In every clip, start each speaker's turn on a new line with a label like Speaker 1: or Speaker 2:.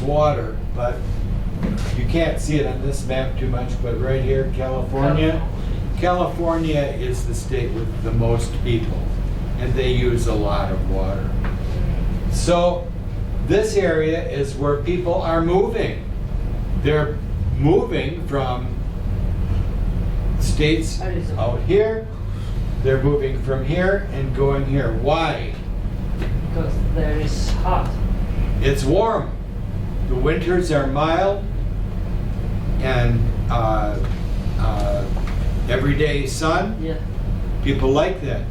Speaker 1: water, but you can't see it on this map too much, but right here, California. California is the state with the most people, and they use a lot of water. So this area is where people are moving. They're moving from states out here. They're moving from here and going here. Why?
Speaker 2: Because there is hot.
Speaker 1: It's warm. The winters are mild, and everyday sun.
Speaker 2: Yeah.
Speaker 1: People like that.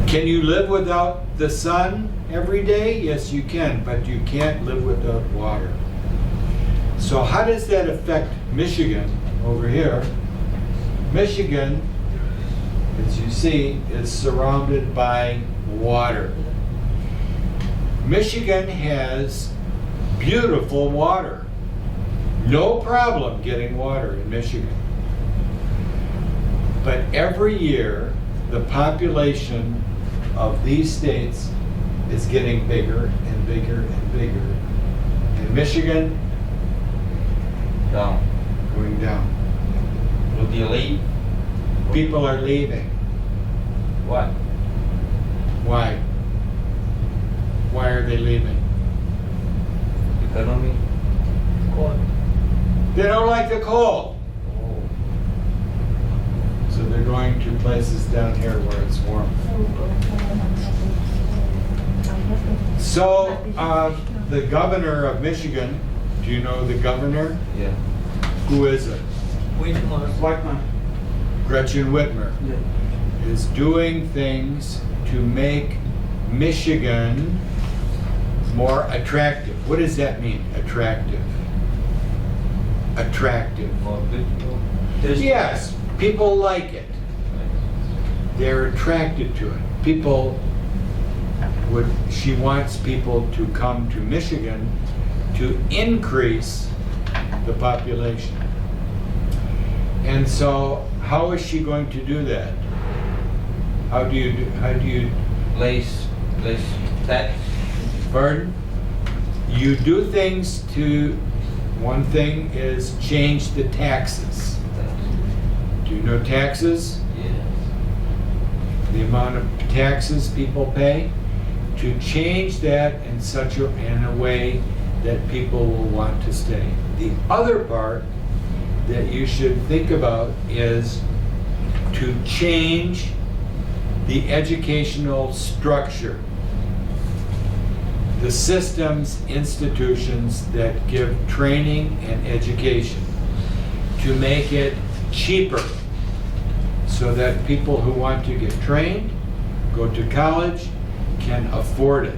Speaker 1: Can you live without the sun every day? Yes, you can, but you can't live without water. So how does that affect Michigan over here? Michigan, as you see, is surrounded by water. Michigan has beautiful water. No problem getting water in Michigan. But every year, the population of these states is getting bigger and bigger and bigger. And Michigan,
Speaker 3: Down.
Speaker 1: going down.
Speaker 3: Would you leave?
Speaker 1: People are leaving.
Speaker 3: What?
Speaker 1: Why? Why are they leaving?
Speaker 3: Economy?
Speaker 2: Cold.
Speaker 1: They don't like the cold.
Speaker 3: Oh.
Speaker 1: So they're going to places down here where it's warm. So, the governor of Michigan, do you know the governor?
Speaker 3: Yeah.
Speaker 1: Who is it?
Speaker 2: Whiteman.
Speaker 1: Gretchen Whitmer
Speaker 2: Yeah.
Speaker 1: is doing things to make Michigan more attractive. What does that mean, attractive? Attractive.
Speaker 3: More beautiful.
Speaker 1: Yes, people like it. They're attracted to it. She wants people to come to Michigan to increase the population. And so, how is she going to do that? How do you,
Speaker 3: Place tax.
Speaker 1: pardon? You do things to, one thing is change the taxes. Do you know taxes?
Speaker 3: Yeah.
Speaker 1: The amount of taxes people pay? To change that in a way that people will want to stay. The other part that you should think about is to change the educational structure, the systems, institutions that give training and education, to make it cheaper so that people who want to get trained, go to college, can afford it.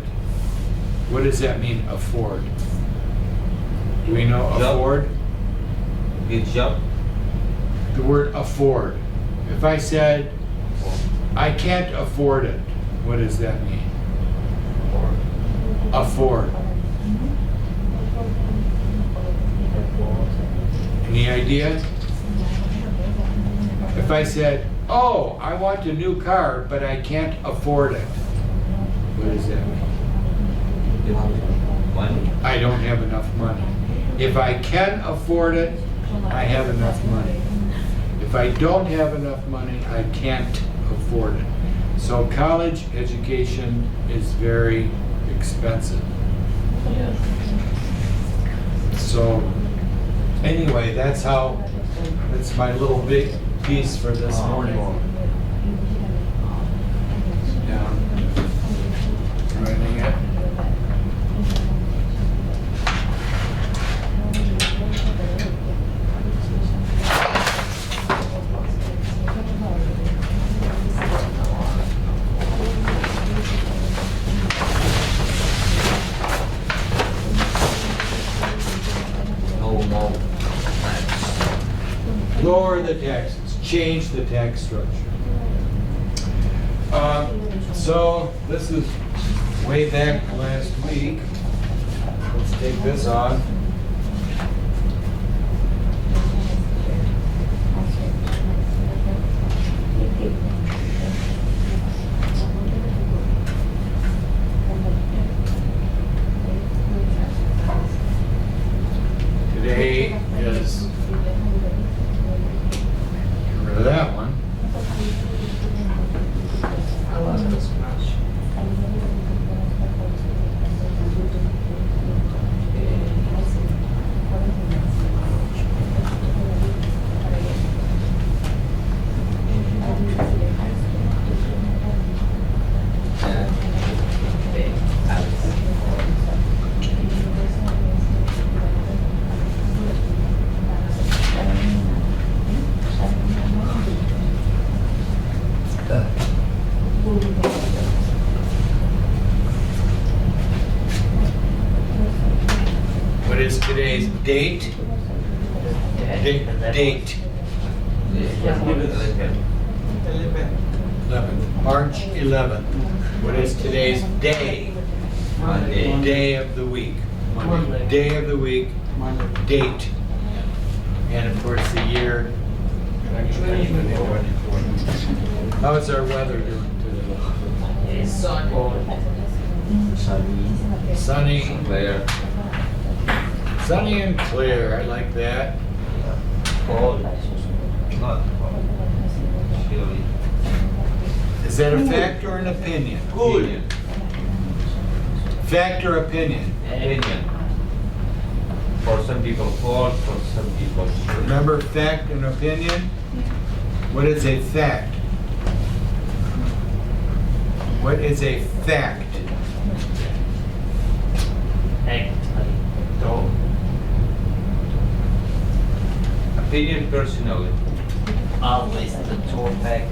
Speaker 1: What does that mean, afford? Do we know
Speaker 3: Job.
Speaker 1: afford?
Speaker 3: Good job.
Speaker 1: The word afford. If I said, I can't afford it, what does that mean? Afford. Any idea? If I said, oh, I want a new car, but I can't afford it, what does that mean?
Speaker 3: You have money.
Speaker 1: I don't have enough money. If I can afford it, I have enough money. If I don't have enough money, I can't afford it. So college education is very expensive.
Speaker 3: Yeah.
Speaker 1: So anyway, that's my little big piece for this morning. Yeah. Writing it.
Speaker 3: No more tax.
Speaker 1: Lower the taxes, change the tax structure. So this is way back last week. Let's take this on. What is today's date? Date.
Speaker 3: Yeah.
Speaker 1: 11th. March 11th. What is today's day?
Speaker 3: Monday.
Speaker 1: Day of the week.
Speaker 2: Monday.
Speaker 1: Day of the week.
Speaker 2: Monday.
Speaker 1: Date. And of course the year. How's our weather doing today?
Speaker 2: It's sunny.
Speaker 1: Sunny.
Speaker 3: Clear.
Speaker 1: Sunny and clear. I like that.
Speaker 3: Cold. Not cold. Chilly.
Speaker 1: Is that a fact or an opinion?
Speaker 3: Opinion.
Speaker 1: Fact or opinion?
Speaker 3: Opinion. For some people cold, for some people chilly.
Speaker 1: Remember fact and opinion? What is a fact? What is a fact?
Speaker 3: Opinion personally.
Speaker 2: Always the tour back.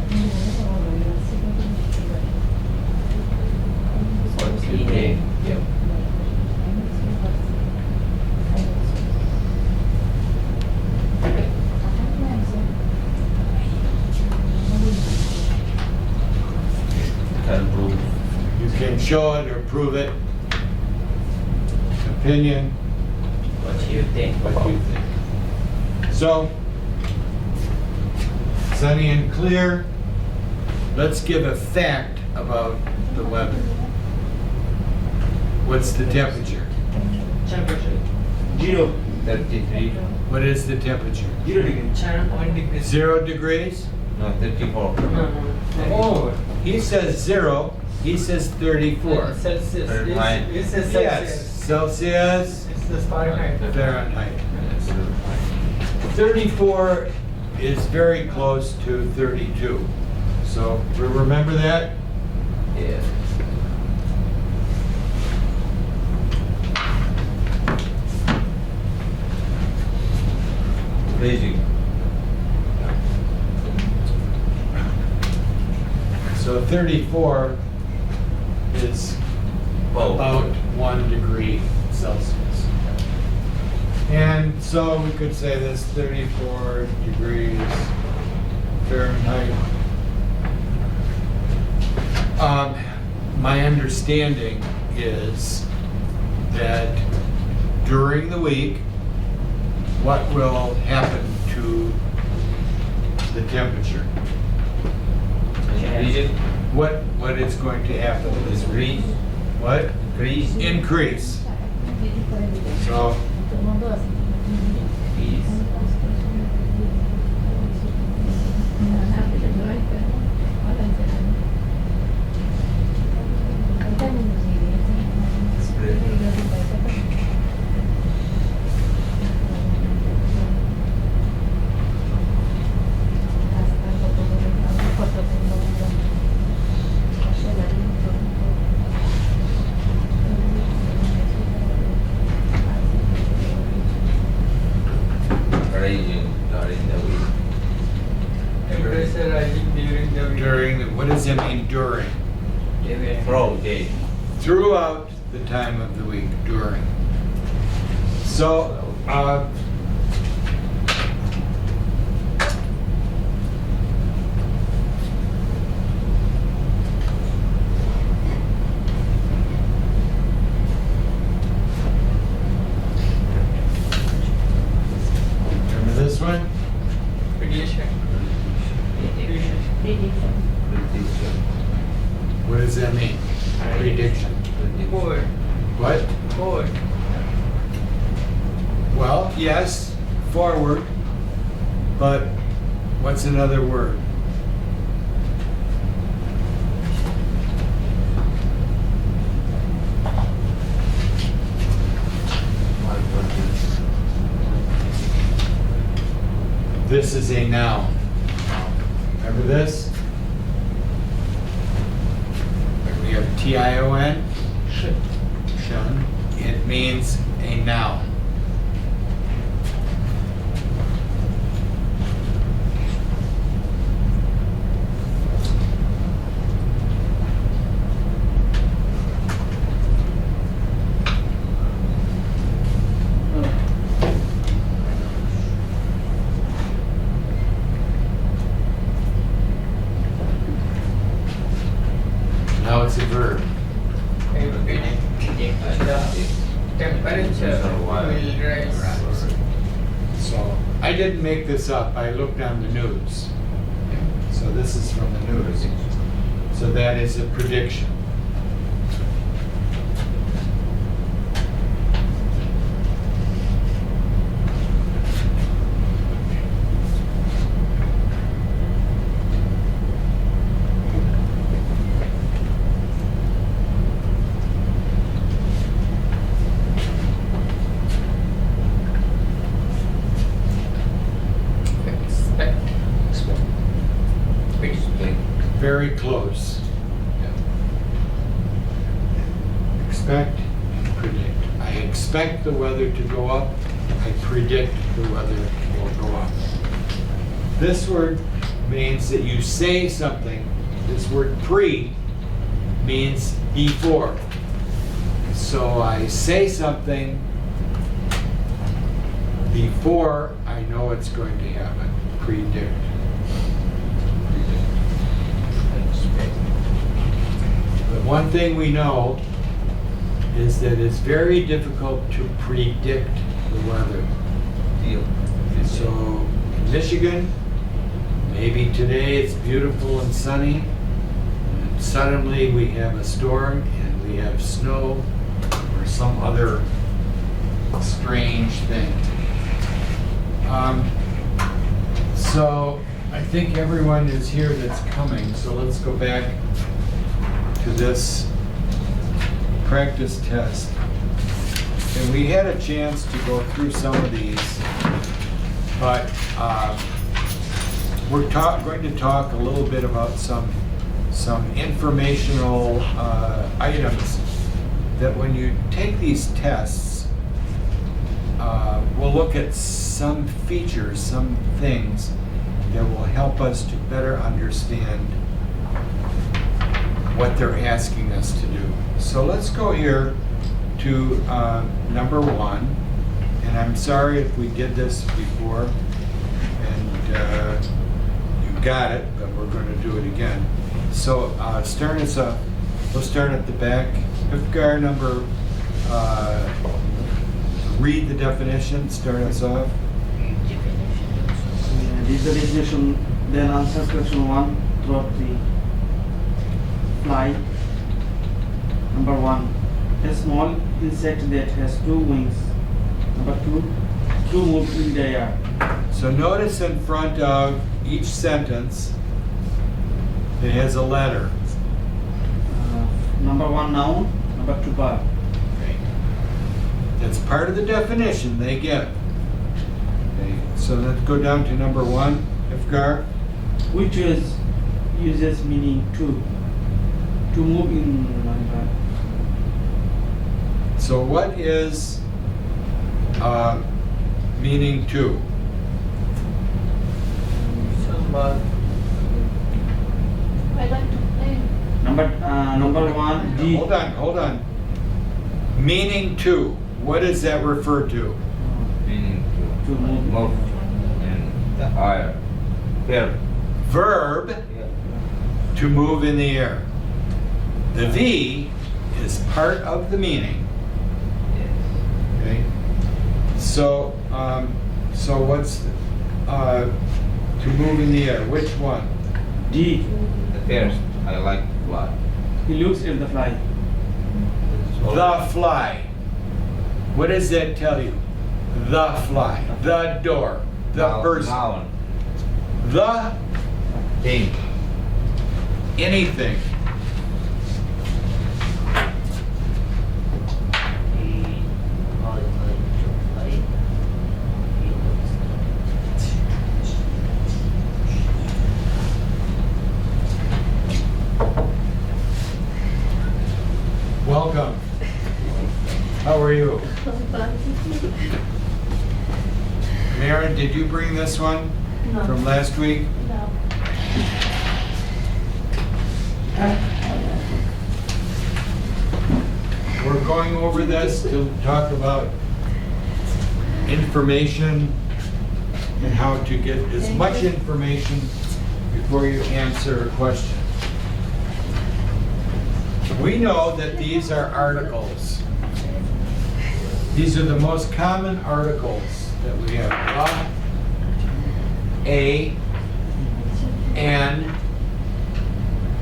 Speaker 3: What's the day? Yeah. Can prove.
Speaker 1: You can show it or prove it. Opinion,
Speaker 2: What do you think?
Speaker 1: what you think. So, sunny and clear. Let's give a fact about the weather. What's the temperature?
Speaker 2: Temperature.
Speaker 3: 33.
Speaker 1: What is the temperature?
Speaker 2: 0 degree. 1 degree.
Speaker 1: 0 degrees?
Speaker 3: No, 34.
Speaker 2: No.
Speaker 1: Oh, he says 0, he says 34.
Speaker 2: Celsius.
Speaker 3: Fahrenheit.
Speaker 2: It says
Speaker 1: Yes, Celsius,
Speaker 2: It says Fahrenheit.
Speaker 1: Fahrenheit. 34 is very close to 32. So we remember that?
Speaker 3: Yeah. Freezing.
Speaker 1: So 34 is
Speaker 3: Oh.
Speaker 1: about 1 degree Celsius. And so we could say this 34 degrees Fahrenheit. My understanding is that during the week, what will happen to the temperature?
Speaker 3: Freezing.
Speaker 1: What is going to happen?
Speaker 3: Is freeze.
Speaker 1: What?
Speaker 3: Freeze.
Speaker 1: Increase. So
Speaker 3: Freeze. Raging during the week.
Speaker 2: Temperature rising during the week.
Speaker 1: during, what does that mean during?
Speaker 3: Throughout day.
Speaker 1: Throughout the time of the week, during. So, remember this one?
Speaker 2: Prediction.
Speaker 3: Prediction.
Speaker 1: What does that mean? Prediction.
Speaker 2: Forward.
Speaker 1: What?
Speaker 2: Forward.
Speaker 1: Well, yes, forward, but what's another word? This is a noun. Remember this? Like we have T-I-O-N, shun. It means a noun. didn't make this up. I looked on the news. So this is from the news. So that is a prediction. Very close. Expect and predict. I expect the weather to go up. I predict the weather will go up. This word means that you say something. This word pre means before. So I say something before I know it's going to happen. Predict. But one thing we know is that it's very difficult to predict the weather. So in Michigan, maybe today it's beautiful and sunny, and suddenly we have a storm and we have snow or some other strange thing. So I think everyone is here that's coming, so let's go back to this practice test. And we had a chance to go through some of these, but we're going to talk a little bit about some informational items that when you take these tests, we'll look at some features, some things that will help us to better understand what they're asking us to do. So let's go here to number 1, and I'm sorry if we did this before and you got it, but we're going to do it again. So start us up. We'll start at the back. Ifgar number, read the definition, start us off.
Speaker 4: This is the definition, then answer question 1 through 3. Fly. Number 1, a small insect that has 2 wings. Number 2, to move in the air.
Speaker 1: So notice in front of each sentence, it has a letter.
Speaker 4: Number 1, noun. Number 2, verb.
Speaker 1: That's part of the definition they give. Okay, so let's go down to number 1, Ifgar.
Speaker 4: Which uses meaning to move in.
Speaker 1: So what is meaning to?
Speaker 5: I like to play.
Speaker 4: Number 1, D.
Speaker 1: Hold on. Meaning to. What does that refer to?
Speaker 3: Meaning
Speaker 4: To move.
Speaker 3: move in the air.
Speaker 1: Verb to move in the air. The V is part of the meaning. Okay. So what's to move in the air? Which one?
Speaker 4: D.
Speaker 3: The first, I like to fly.
Speaker 4: He looks at the fly.
Speaker 1: The fly. What does that tell you? The fly. The door. The person.
Speaker 3: Noun.
Speaker 1: The
Speaker 3: Thing.
Speaker 1: anything. Welcome. How are you? Maren, did you bring this one
Speaker 5: No.
Speaker 1: from last week?
Speaker 5: No.
Speaker 1: We're going over this to talk about information and how to get as much information before you answer a question. We know that these are articles. These are the most common articles that we have. A, N.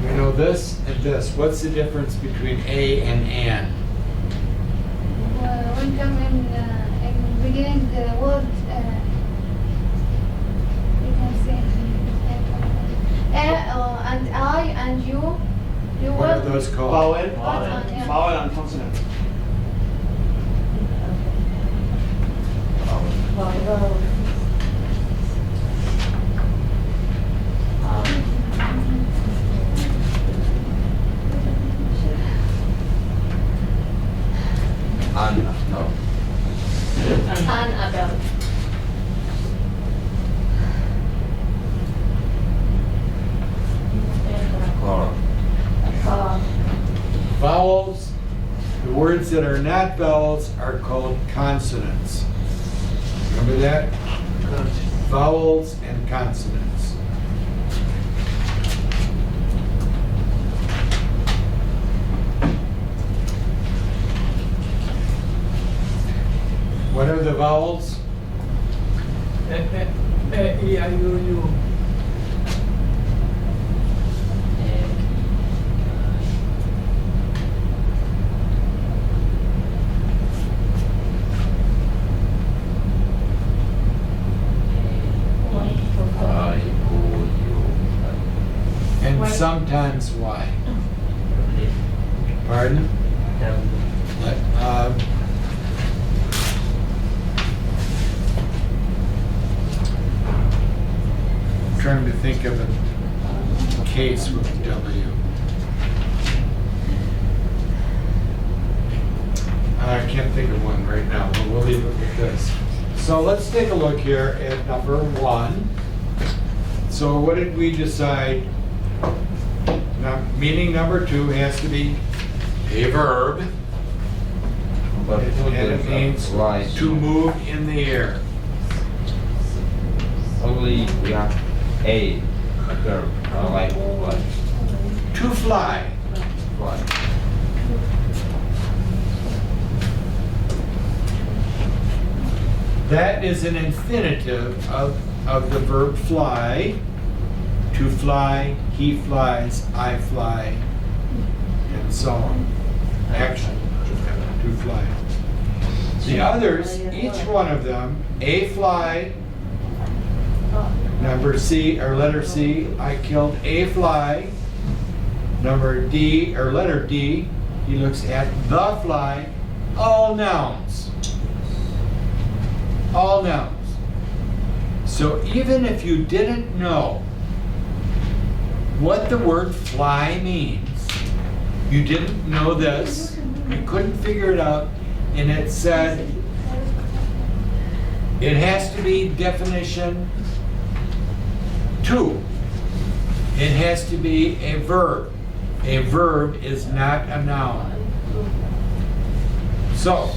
Speaker 1: You know this and this. What's the difference between A and N?
Speaker 5: When come in beginning the word, you can say and I and you
Speaker 1: What are
Speaker 5: will.
Speaker 1: those called?
Speaker 4: Vowel,
Speaker 5: Yeah.
Speaker 4: vowel and consonant.
Speaker 3: No.
Speaker 5: Annabelle.
Speaker 3: Call.
Speaker 1: Vowels, the words that are not vowels are called consonants. Remember that? Vowels and consonants. What are the vowels?
Speaker 2: A-E-I-O-U.
Speaker 1: And sometimes Y. Pardon? Uh, Trying to think of a case with W. I can't think of one right now, but we'll leave it with this. So let's take a look here at number 1. So what did we decide? Now, meaning number 2 has to be a verb,
Speaker 3: But
Speaker 1: and it means
Speaker 3: why?
Speaker 1: to move in the air.
Speaker 3: Only we have a verb, like what?
Speaker 1: To fly.
Speaker 3: What?
Speaker 1: That is an infinitive of the verb fly. To fly, he flies, I fly, and so on. Action, to fly. The others, each one of them, a fly, number C, or letter C, I killed a fly. Number D, or letter D, he looks at the fly. All nouns. All nouns. So even if you didn't know what the word fly means, you didn't know this, you couldn't figure it out, and it said it has to be definition 2. It has to be a verb. A verb is not a noun. So,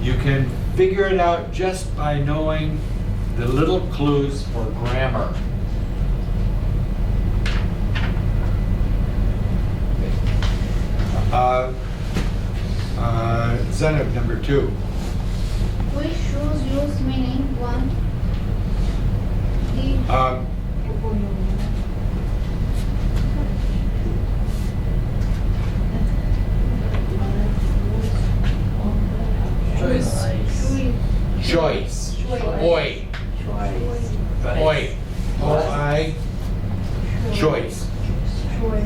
Speaker 1: you can figure it out just by knowing the little clues for grammar. Zenith, number 2.
Speaker 5: Which shoes use meaning 1?
Speaker 1: Um,
Speaker 2: Choice.
Speaker 1: choice. Oi. Oi. O-I. Choice.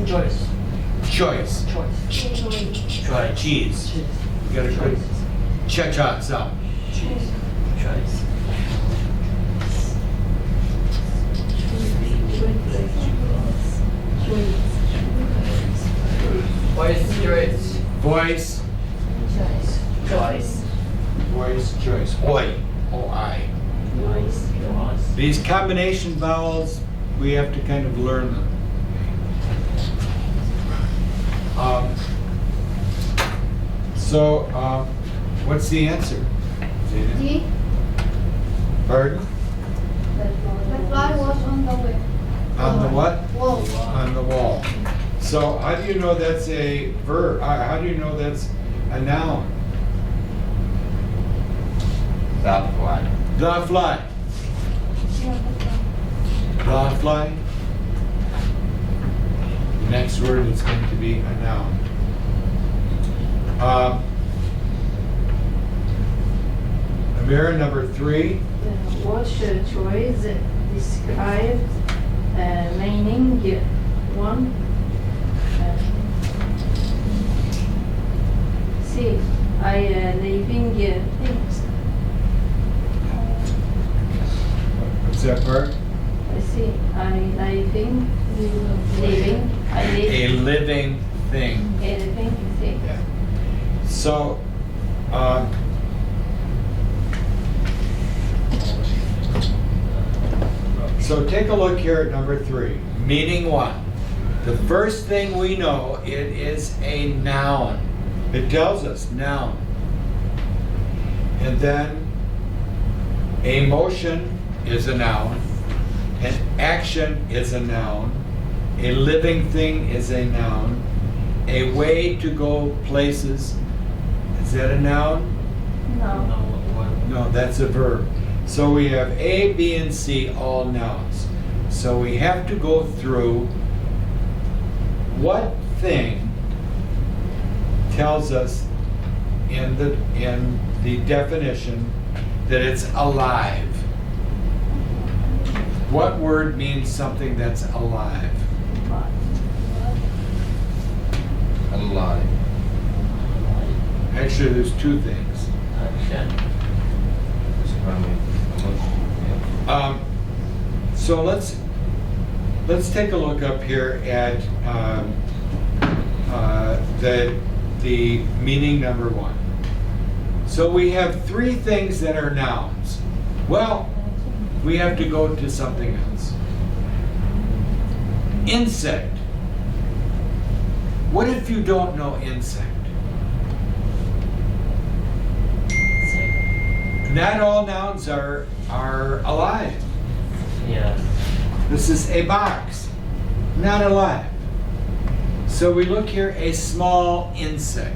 Speaker 2: Choice.
Speaker 1: Choice. Cheese. You got a good cha-cha sound.
Speaker 2: Voice. Choice.
Speaker 1: Voice. Voice, choice. Oi. O-I. These combination vowels, we have to kind of learn them. What's the answer?
Speaker 5: D.
Speaker 1: Pardon?
Speaker 5: The fly was on the way.
Speaker 1: On the what?
Speaker 5: Wall.
Speaker 1: On the wall. So how do you know that's a verb? How do you know that's a noun?
Speaker 3: That one.
Speaker 1: The fly.
Speaker 5: Yeah,
Speaker 1: The fly. The next word is going to be a noun. Amira, number 3.
Speaker 6: What choice describe meaning one? See, I living things.
Speaker 1: What's that part?
Speaker 6: I see, I living, I live,
Speaker 1: A living thing.
Speaker 6: a living thing.
Speaker 1: Yeah. So, so take a look here at number 3. Meaning one. The first thing we know, it is a noun. It tells us noun. And then a motion is a noun. An action is a noun. A living thing is a noun. A way to go places, is that a noun?
Speaker 6: No.
Speaker 1: No, that's a verb. So we have A, B, and C, all nouns. So we have to go through what thing tells us in the definition that it's alive. What word means something that's alive?
Speaker 3: Alive.
Speaker 1: Actually, there's 2 things.
Speaker 2: Action.
Speaker 1: So let's take a look up here at the meaning number 1. So we have 3 things that are nouns. Well, we have to go to something else. Insect. What if you don't know insect? Not all nouns are alive.
Speaker 2: Yeah.
Speaker 1: This is a box, not alive. So we look here, a small insect.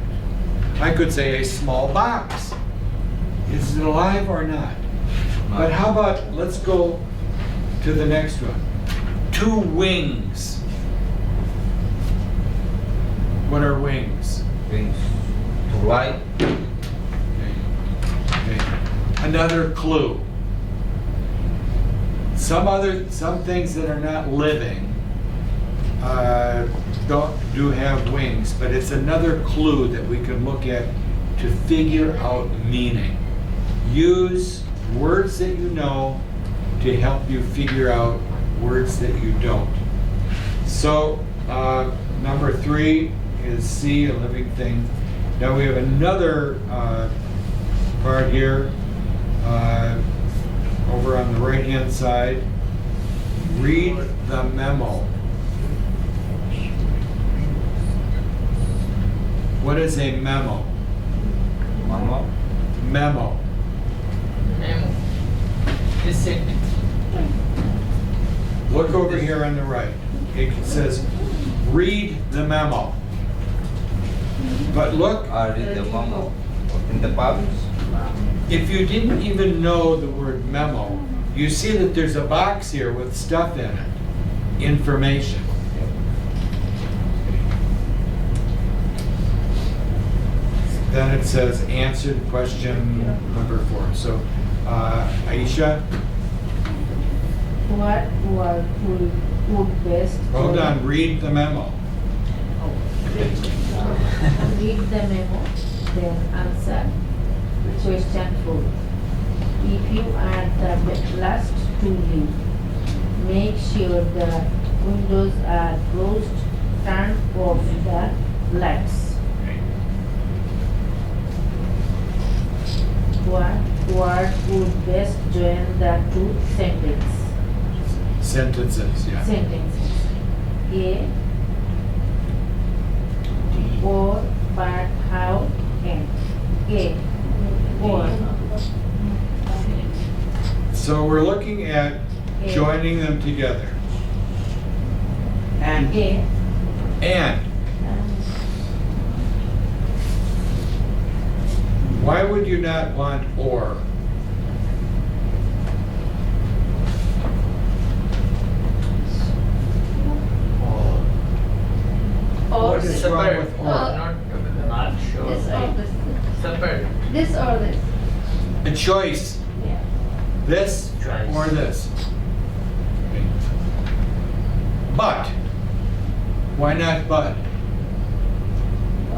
Speaker 1: I could say a small box. Is it alive or not? But how about, let's go to the next one. 2 wings. What are wings?
Speaker 3: Wings. To fly.
Speaker 1: Okay. Another clue. Some things that are not living do have wings, but it's another clue that we can look at to figure out meaning. Use words that you know to help you figure out words that you don't. So number 3 is C, a living thing. Now we have another part here over on the right hand side. Read the memo. What is a memo?
Speaker 3: Mama.
Speaker 1: Memo.
Speaker 2: Memo. This sentence.
Speaker 1: Look over here on the right. It says, read the memo. But look,
Speaker 3: Read the mama. In the pubs.
Speaker 1: if you didn't even know the word memo, you see that there's a box here with stuff in it. Information. Then it says answered question number 4. So, Aisha,
Speaker 6: What would best?
Speaker 1: hold on, read the memo.
Speaker 6: Read the memo, then answer question 4. If you are the last to leave, make sure the windows are closed, turn off the lights. What word would best join the 2
Speaker 1: Sentences, yeah.
Speaker 6: sentences? A, or, but, how, and. A, or.
Speaker 1: So we're looking at joining them together.
Speaker 4: And
Speaker 6: A.
Speaker 1: And why would you not want or? is wrong
Speaker 2: Separate.
Speaker 1: with or?
Speaker 2: Not together.
Speaker 3: Not sure.
Speaker 6: This or this?
Speaker 2: Separate.
Speaker 6: This or this?
Speaker 1: A choice,
Speaker 6: Yeah.
Speaker 1: this
Speaker 3: Choice.
Speaker 1: or this. Okay. But, why not but?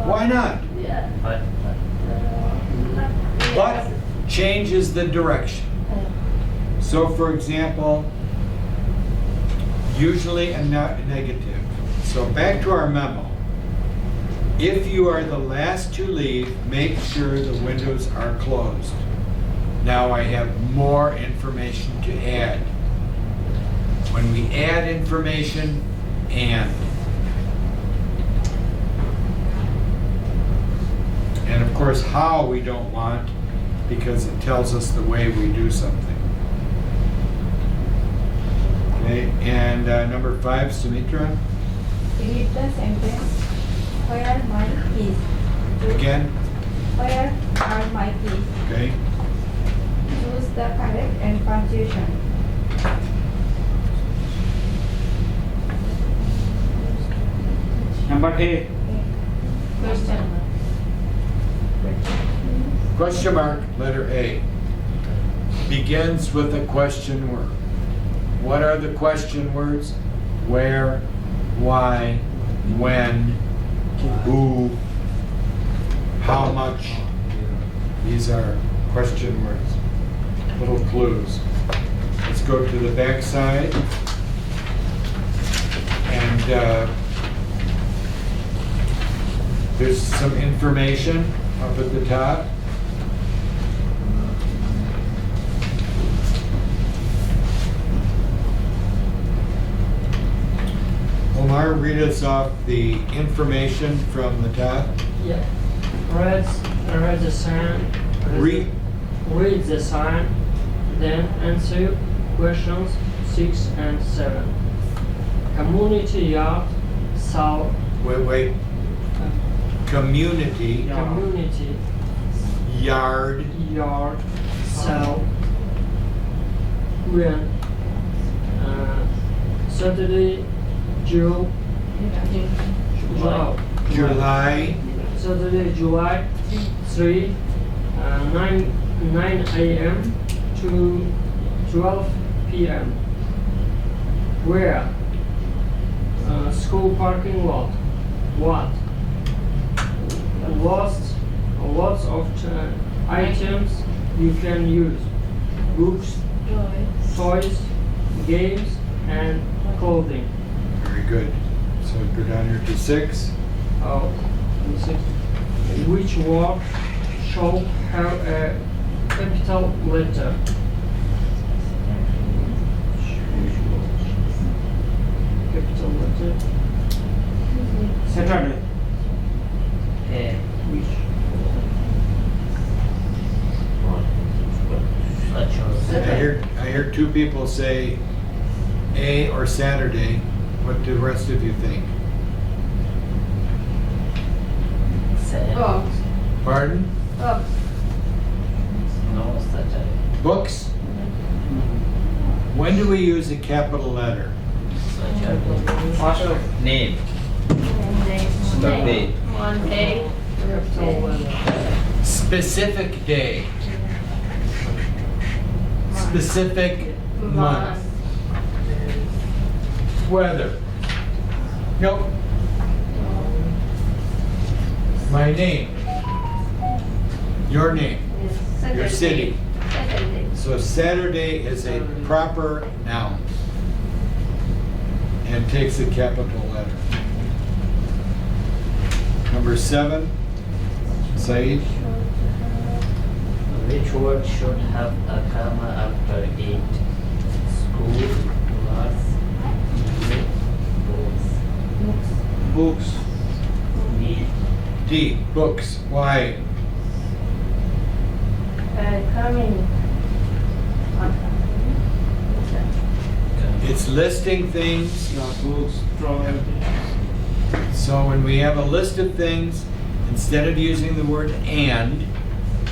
Speaker 1: Why not?
Speaker 6: Yeah.
Speaker 3: But
Speaker 1: But changes the direction. So for example, usually a negative. So back to our memo. If you are the last to leave, make sure the windows are closed. Now I have more information to add. When we add information, and of course how we don't want, because it tells us the way we do something. Okay, and number 5, Sumitra,
Speaker 6: Read the sentence. Where are my keys?
Speaker 1: again,
Speaker 6: Where are my keys?
Speaker 1: okay?
Speaker 6: Choose the correct and punctuation.
Speaker 4: Number A.
Speaker 6: Question mark.
Speaker 1: Question mark, letter A, begins with a question word. What are the question words? Where, why, when, who, how much. These are question words, little clues. Let's go to the back side. And there's some information up at the top. Omar, read us off the information from the top.
Speaker 7: Yeah. Read the sign. Read the sign. Then answer questions 6 and 7. Community yard, south.
Speaker 1: Wait. Community
Speaker 4: Yeah.
Speaker 7: Community
Speaker 1: yard
Speaker 7: yard, south. When Saturday, July.
Speaker 1: July
Speaker 7: Saturday, July 3, 9 a.m. to 12 p.m. Where? School parking lot. What? Lots of items you can use. Books, toys, games, and clothing.
Speaker 1: very good. So go down here to 6.
Speaker 7: Which word should have a capital letter? Capital letter.
Speaker 4: Saturday.
Speaker 7: Which?
Speaker 1: I hear 2 people say A or Saturday. What do the rest of you think?
Speaker 6: Books.
Speaker 1: Pardon?
Speaker 6: Books.
Speaker 3: No, Saturday.
Speaker 1: Books? When do we use a capital letter?
Speaker 3: Name. Start date.
Speaker 6: Monday.
Speaker 7: Capital letter.
Speaker 1: Specific day. Specific month. Weather. Nope. My name. Your name. Your city.
Speaker 6: Saturday.
Speaker 1: So Saturday is a proper noun and takes a capital letter. Number 7, Said.
Speaker 3: Which word should have a comma after it? School, class, books.
Speaker 4: Books.
Speaker 1: D, books. Why?
Speaker 6: Coming.
Speaker 1: It's listing things.
Speaker 4: Yeah, books, drawing.
Speaker 1: So when we have a list of things, instead of using the word and,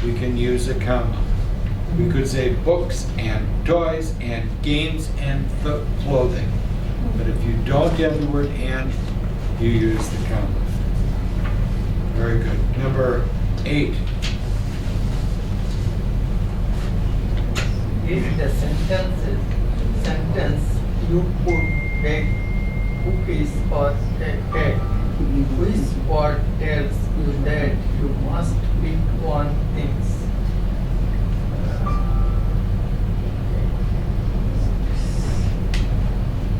Speaker 1: we can use a comma. We could say books and toys and games and clothing. But if you don't have the word and, you use the comma. Very good. Number 8.
Speaker 2: In the sentence you could bake cookies or a cake. Which word tells you that you must pick one thing?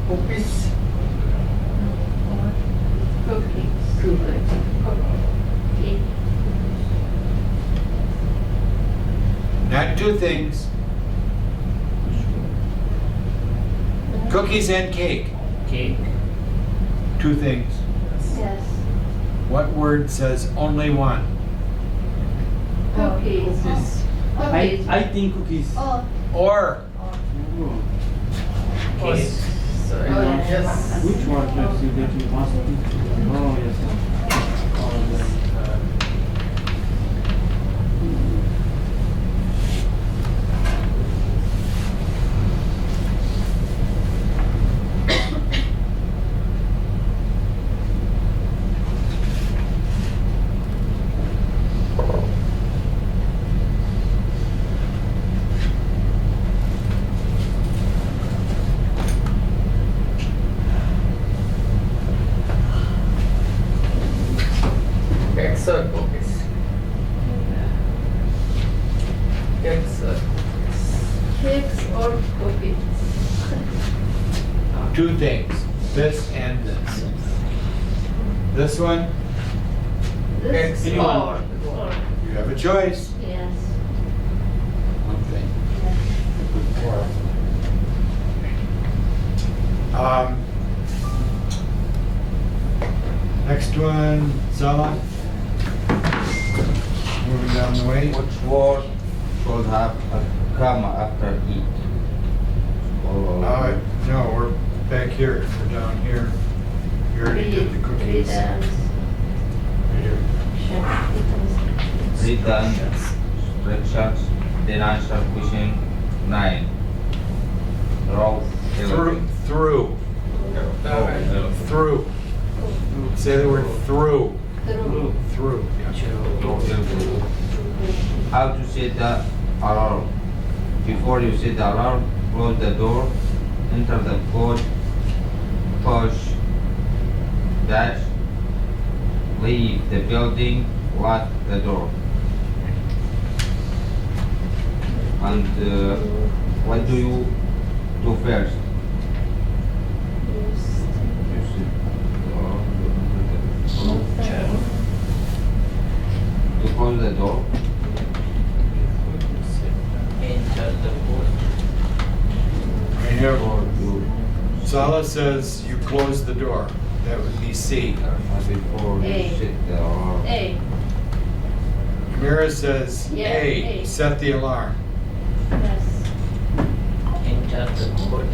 Speaker 2: Cookies.
Speaker 6: Cookies.
Speaker 2: Cookies.
Speaker 6: Cake.
Speaker 1: Not 2 things. Cookies and cake.
Speaker 3: Cake.
Speaker 1: 2 things.
Speaker 5: Yes.
Speaker 1: What word says only one?
Speaker 6: Cookies.
Speaker 2: Cookies.
Speaker 6: Cookies.
Speaker 4: I think cookies.
Speaker 5: Oh,
Speaker 1: Or.
Speaker 4: Oh.
Speaker 3: Cake.
Speaker 2: So, yes.
Speaker 4: Which word tells you that you must pick? Oh, yes. Oh, yes.
Speaker 2: Cakes or cookies? Cakes or
Speaker 6: Cakes or cookies.
Speaker 1: 2 things. This and this. This one,
Speaker 6: This
Speaker 2: Cakes.
Speaker 6: or.
Speaker 1: you have a choice.
Speaker 6: Yes.
Speaker 1: One thing. Or. Next one, Zala. Moving down the way.
Speaker 8: Which word should have a comma after eat?
Speaker 1: No, we're back here. We're down here. You already did the cookies. Right here.
Speaker 8: Read the instructions, then answer question 9. Row 11.
Speaker 1: Through. Through. Say the word through.
Speaker 6: Through.
Speaker 1: Through. Yeah.
Speaker 8: Row 11. How to set the alarm? Before you set the alarm, close the door, enter the code, push, dash, leave the building, lock the door. And what do you do first? You sit to close the door.
Speaker 3: Enter the code.
Speaker 1: Right here.
Speaker 8: Or you
Speaker 1: Sala says you close the door. That would be C.
Speaker 8: before
Speaker 6: A.
Speaker 8: you sit there or
Speaker 6: A.
Speaker 1: Mira says
Speaker 6: Yeah,
Speaker 1: A.
Speaker 6: A.
Speaker 1: Set the alarm.
Speaker 6: Yes.
Speaker 3: Enter the code.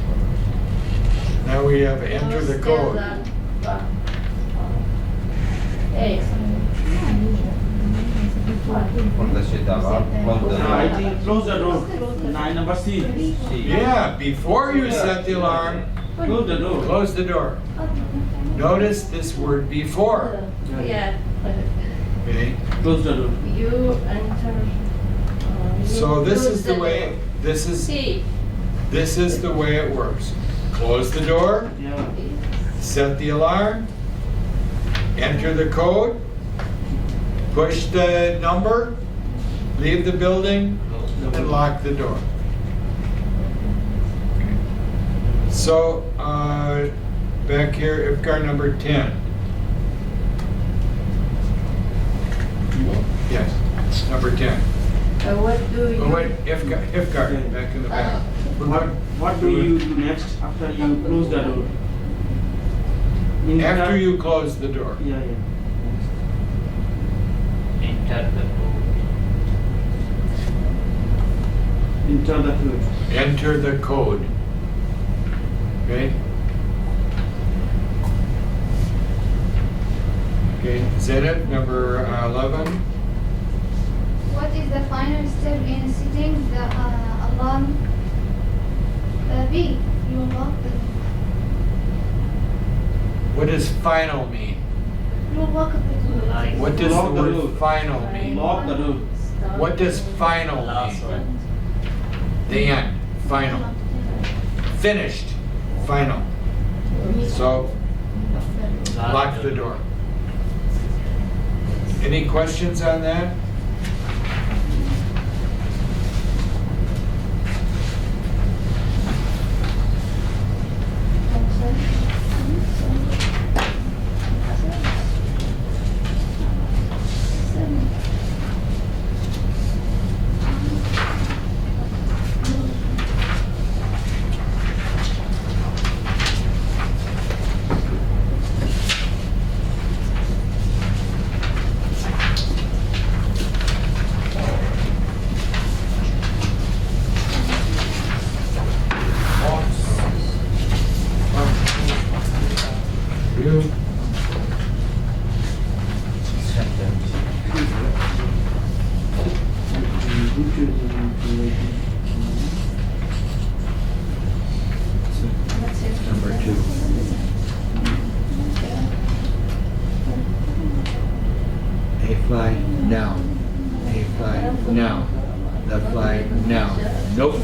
Speaker 1: Now we have enter the code.
Speaker 6: A.
Speaker 8: for the sit alarm, close the
Speaker 4: I
Speaker 8: door.
Speaker 4: think close the door. 9 number C.
Speaker 8: See.
Speaker 1: Yeah, before you set the alarm,
Speaker 4: Close the door.
Speaker 1: close the door. Notice this word before.
Speaker 6: Yeah.
Speaker 1: Okay?
Speaker 4: Close the door.
Speaker 6: You enter. You
Speaker 1: So this
Speaker 6: close
Speaker 1: is the way
Speaker 6: door.
Speaker 1: this is
Speaker 6: C.
Speaker 1: the way it works. Close the door,
Speaker 4: Yeah.
Speaker 1: set the alarm, enter the code, push the number, leave the building, and lock the door. So, back here, IFCAR number 10. Yes, number 10.
Speaker 6: What do you?
Speaker 1: Oh wait, IFCAR, back in the back.
Speaker 4: What do you do next after you close the door?
Speaker 1: After you close the door.
Speaker 4: Yeah, yeah.
Speaker 3: Enter the code.
Speaker 4: Enter the code.
Speaker 1: Enter the code. Okay? Okay, is that it? Number 11?
Speaker 5: what is the final step in setting the alarm? B. You lock the
Speaker 1: What does final mean?
Speaker 3: Like
Speaker 1: What does the
Speaker 4: Lock the
Speaker 1: word
Speaker 4: door.
Speaker 1: final mean?
Speaker 4: Lock the door.
Speaker 1: What does final
Speaker 3: last
Speaker 1: mean?
Speaker 3: one.
Speaker 1: The end, final. Finished, final. So, lock the door. Any questions on that? You? Number 2. A fly, now. A fly, now. The fly, now. Nope.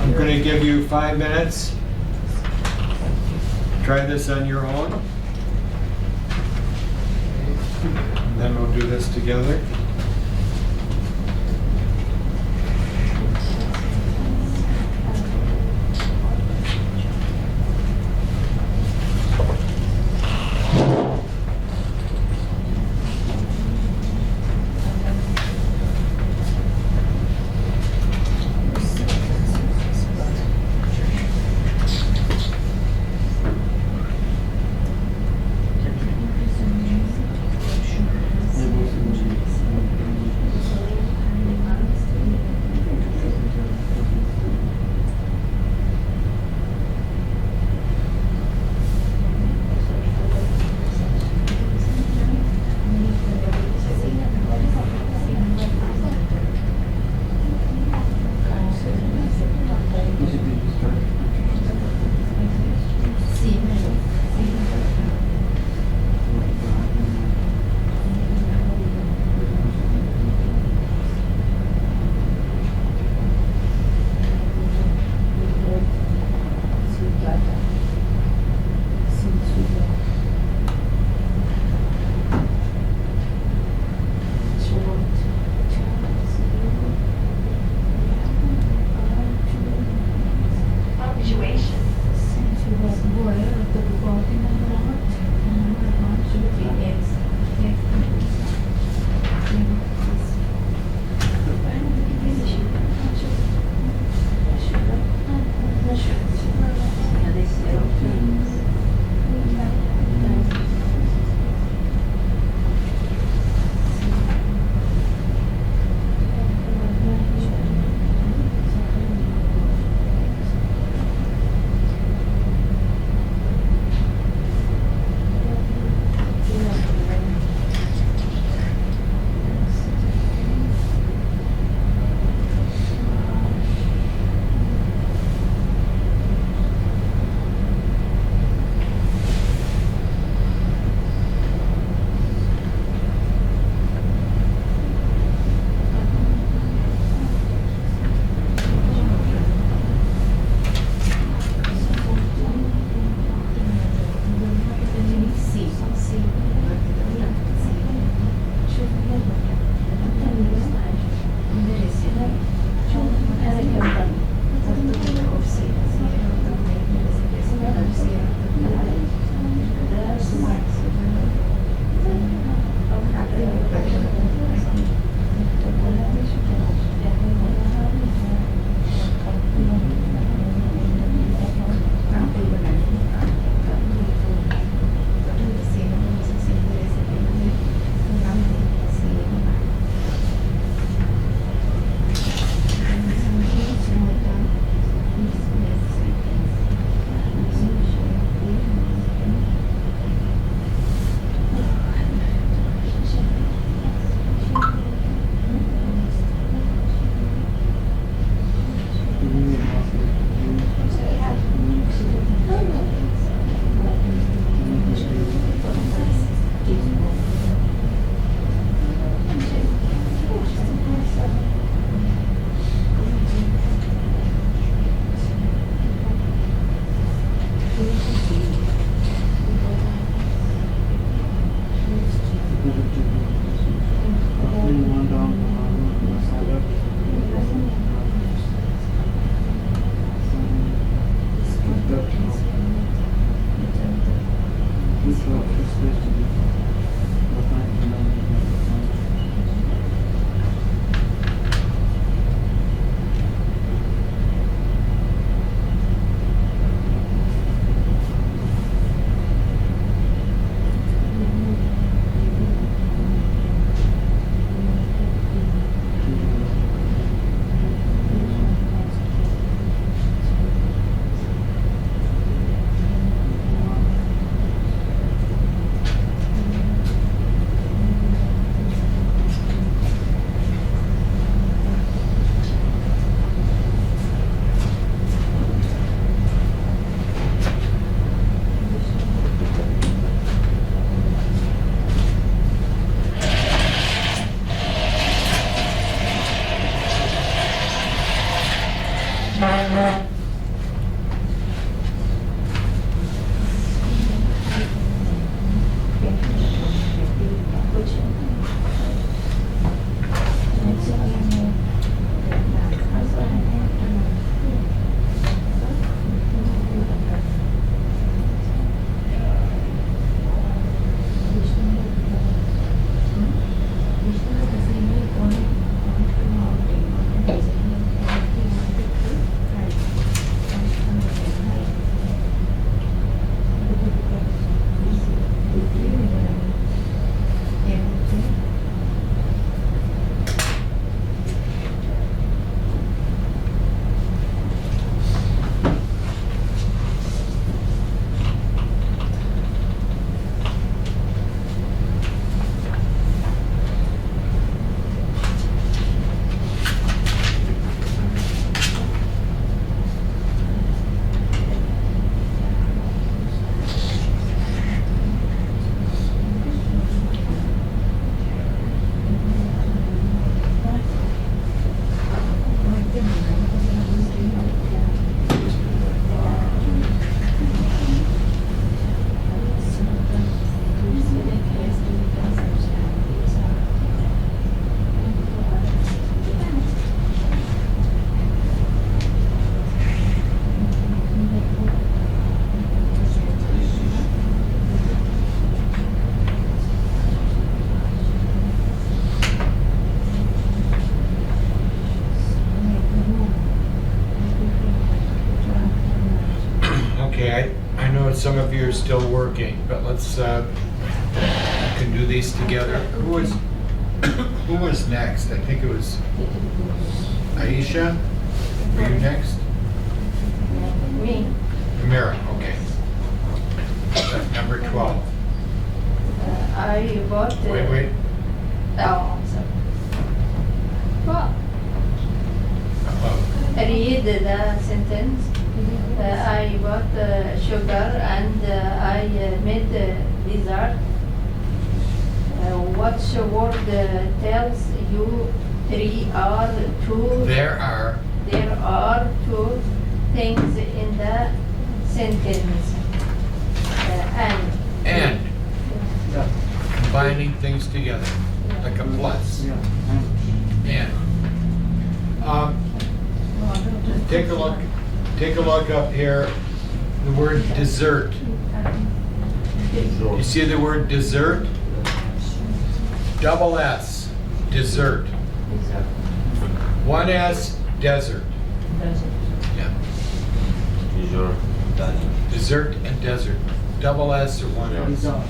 Speaker 1: I'm going to give you 5 minutes. Try this on your own. And then we'll do this together.
Speaker 4: Offering one down salad. Which of this list is
Speaker 1: Okay, I know some of you are still working, but let's, we can do these together. Who was next? I think it was Aisha. Were you next?
Speaker 6: Me.
Speaker 1: Amira, okay. Number 12.
Speaker 6: I bought.
Speaker 1: Wait.
Speaker 6: Oh, I'm sorry. Well,
Speaker 1: Uh-oh.
Speaker 6: read the sentence. I bought sugar and I made dessert. What word tells you
Speaker 1: There are
Speaker 6: there are two things in the sentence. And.
Speaker 1: and
Speaker 4: Yeah.
Speaker 1: combining things together, like a plus.
Speaker 4: Yeah.
Speaker 1: And. Take a look up here, the word dessert. You see the word dessert? Double S, dessert. One S, desert. Yeah,
Speaker 8: Dessert.
Speaker 1: dessert and desert. Double S or one S.
Speaker 4: Dessert.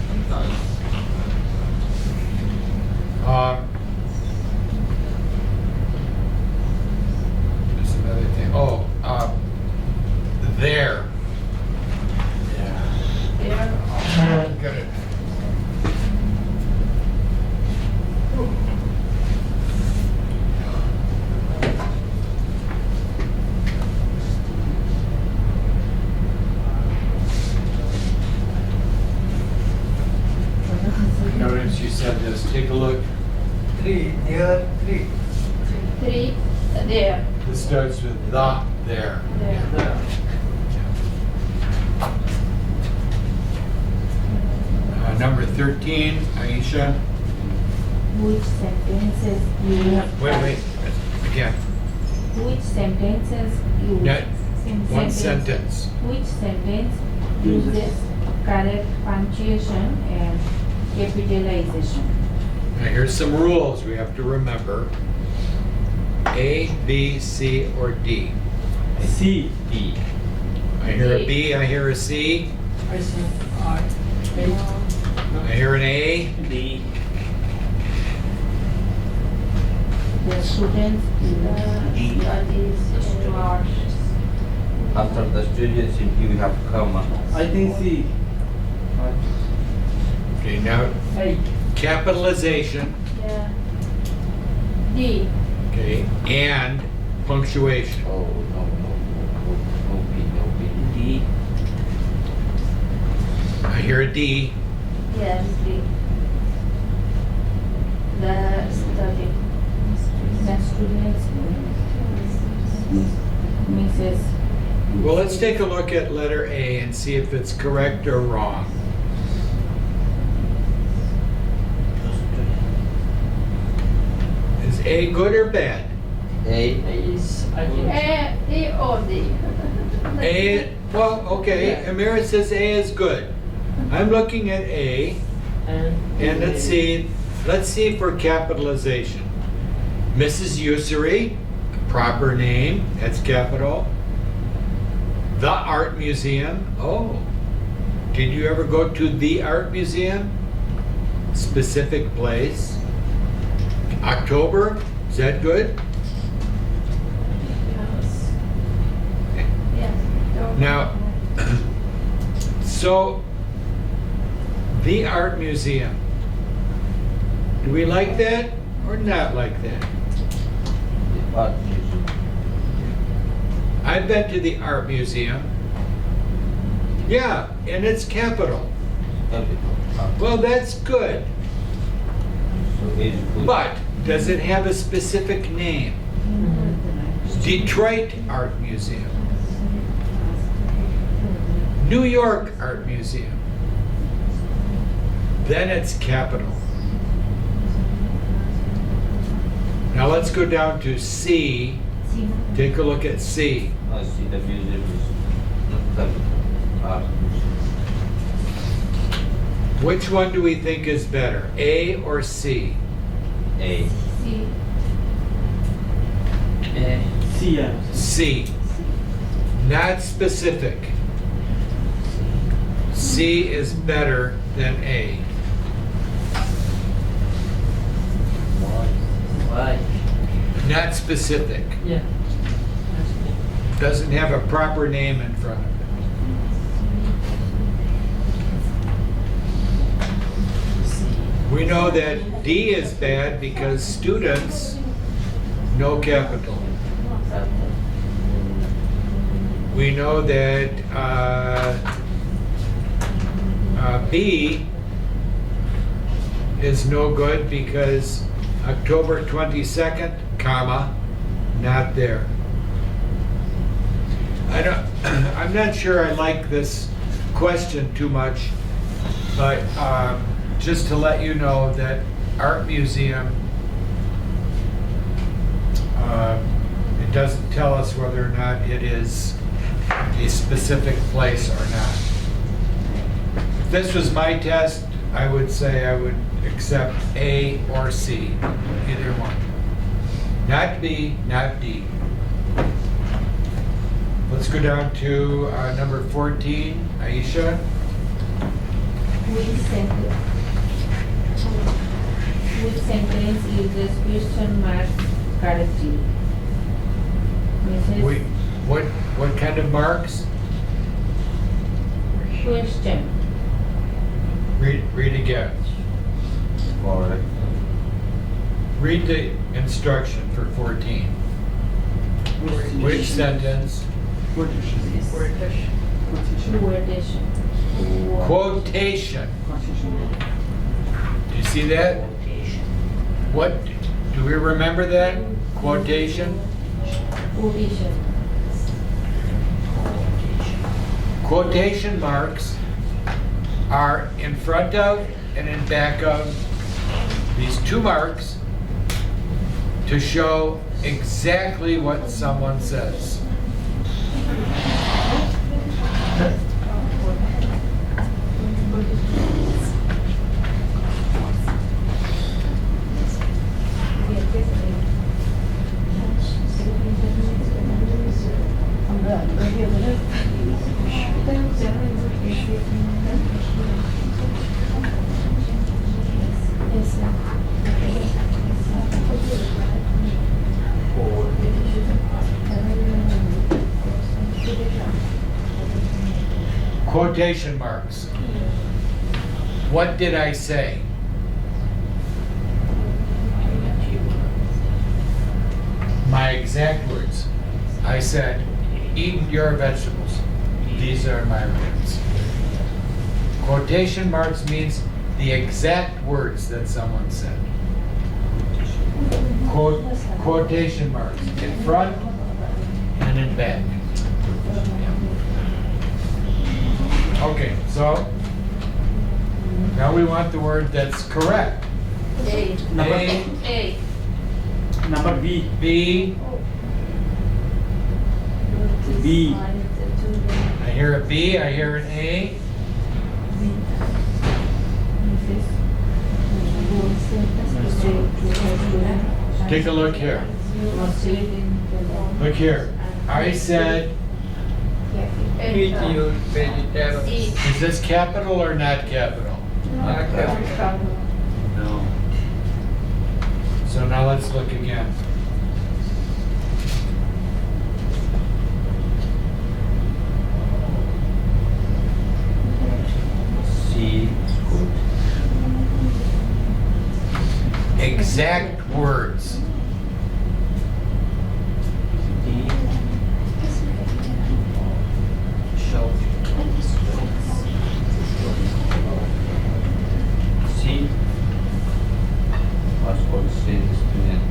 Speaker 1: There's another thing. Oh, there.
Speaker 6: There
Speaker 1: Got it. Notice you said this. Take a look.
Speaker 2: Three, there, three.
Speaker 6: three, there.
Speaker 1: This starts with the there.
Speaker 6: There.
Speaker 1: Number 13, Aisha.
Speaker 6: Which sentences use?
Speaker 1: Wait, again,
Speaker 6: Which sentences use?
Speaker 1: No, one
Speaker 6: Sentence.
Speaker 1: sentence.
Speaker 6: Which sentence uses correct punctuation and capitalization?
Speaker 1: Now here's some rules we have to remember. A, B, C, or D.
Speaker 4: C.
Speaker 8: B.
Speaker 1: I hear a B, I hear a C,
Speaker 7: I think I.
Speaker 1: I hear an A.
Speaker 3: D.
Speaker 6: The students start.
Speaker 8: After the students, you have comma.
Speaker 4: I think C.
Speaker 1: Okay, now
Speaker 7: A.
Speaker 1: capitalization,
Speaker 6: Yeah. D.
Speaker 1: okay, and punctuation.
Speaker 8: Oh, no B, no B.
Speaker 3: D.
Speaker 1: I hear a D.
Speaker 6: Yes, D. The study. The students. Mrs.
Speaker 1: Well, let's take a look at letter A and see if it's correct or wrong. Is A good or bad?
Speaker 8: A.
Speaker 7: Is I think.
Speaker 6: A or D.
Speaker 1: A, well, okay, Amira says A is good. I'm looking at A, and let's see for capitalization. Mrs. Usury, proper name, that's capital. The Art Museum, oh, did you ever go to the Art Museum? Specific place. October, is that good?
Speaker 6: Yes.
Speaker 1: Now, so, the Art Museum, do we like that or not like that?
Speaker 8: Art museum.
Speaker 1: I've been to the Art Museum. Yeah, and it's capital.
Speaker 8: Capital.
Speaker 1: Well, that's good.
Speaker 8: So A is good.
Speaker 1: But does it have a specific name? Detroit Art Museum. New York Art Museum. Then it's capital. Now let's go down to C. Take a look at C.
Speaker 8: I see the museum is not capital. Art museum.
Speaker 1: Which one do we think is better, A or C?
Speaker 8: A.
Speaker 6: C.
Speaker 3: A.
Speaker 4: C. Yeah.
Speaker 1: C. Not specific. C is better than A.
Speaker 3: Why?
Speaker 1: Not specific.
Speaker 7: Yeah.
Speaker 1: Doesn't have a proper name in front of it. We know that D is bad because students, no capital. We know that B is no good because October 22nd, comma, not there. I'm not sure I like this question too much, but just to let you know that Art Museum, it doesn't tell us whether or not it is a specific place or not. If this was my test, I would say I would accept A or C, either one. Not B, not D. Let's go down to number 14, Aisha.
Speaker 6: Which sentence uses question mark correctly? Mrs.
Speaker 1: Wait, what kind of marks?
Speaker 6: Question.
Speaker 1: Read again.
Speaker 8: Correct.
Speaker 1: Read the instruction for 14. Which sentence?
Speaker 4: Quotation.
Speaker 6: Quotation.
Speaker 1: Quotation. Do you see that? What, do we remember that? Quotation?
Speaker 6: Quotation.
Speaker 1: Quotation marks are in front of and in back of these 2 marks to show exactly what someone says. Quotation marks. What did I say? My exact words. I said, eat your vegetables. These are my words. Quotation marks means the exact words that someone said. Quotation marks in front and in back. Okay, so now we want the word that's correct.
Speaker 6: A.
Speaker 4: Number,
Speaker 1: A,
Speaker 4: number B.
Speaker 1: B,
Speaker 4: B.
Speaker 1: I hear a B, I hear an A. Take a look here. Look here. I said,
Speaker 2: Eat your vegetables.
Speaker 1: is this capital or not capital? No. So now let's look again.
Speaker 8: C.
Speaker 1: Exact words.
Speaker 8: D. Show. C. Was called say the student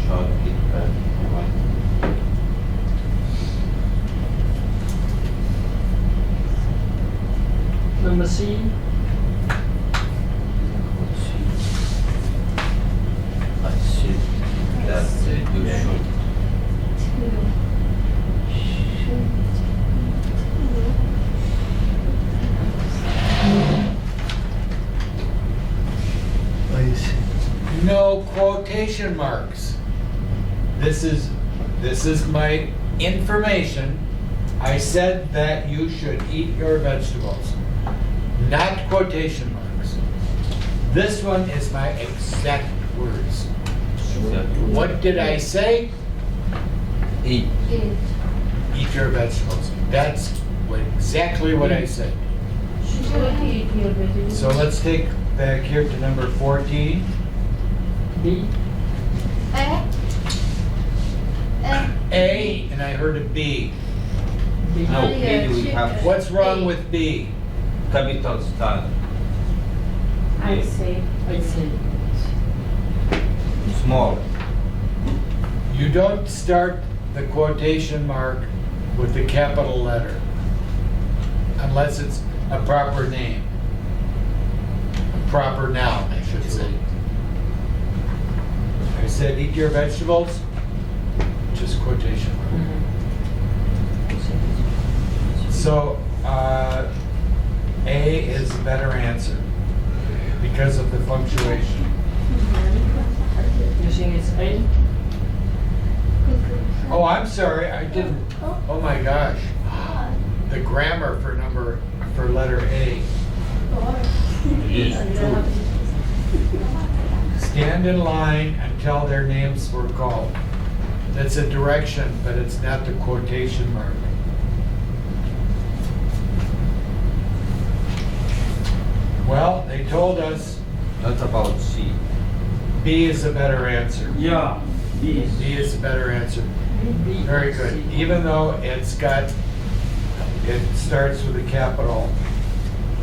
Speaker 8: shot it back one.
Speaker 7: Number C.
Speaker 8: I said that you should.
Speaker 1: No quotation marks. This is my information. I said that you should eat your vegetables, not quotation marks. This one is my exact words. What did I say?
Speaker 8: Eat.
Speaker 1: Eat your vegetables. That's exactly what I said. So let's take back here to number 14.
Speaker 7: B.
Speaker 1: A, and I heard a B.
Speaker 7: B.
Speaker 8: No, B we have
Speaker 1: What's wrong with B?
Speaker 8: capital style.
Speaker 6: I say.
Speaker 7: I say.
Speaker 8: Small.
Speaker 1: You don't start the quotation mark with the capital letter unless it's a proper name. A proper noun, I should say. I said, eat your vegetables, just quotation mark. So, A is a better answer because of the punctuation.
Speaker 7: You think it's A?
Speaker 1: Oh, I'm sorry, I didn't. Oh my gosh. The grammar for letter A.
Speaker 8: Yes, true.
Speaker 1: Stand in line until their names were called. That's a direction, but it's not the quotation mark. Well, they told us
Speaker 8: What about C?
Speaker 1: B is a better answer.
Speaker 4: Yeah. B.
Speaker 1: B is a better answer.
Speaker 7: B.
Speaker 1: Very good. Even though it starts with a capital.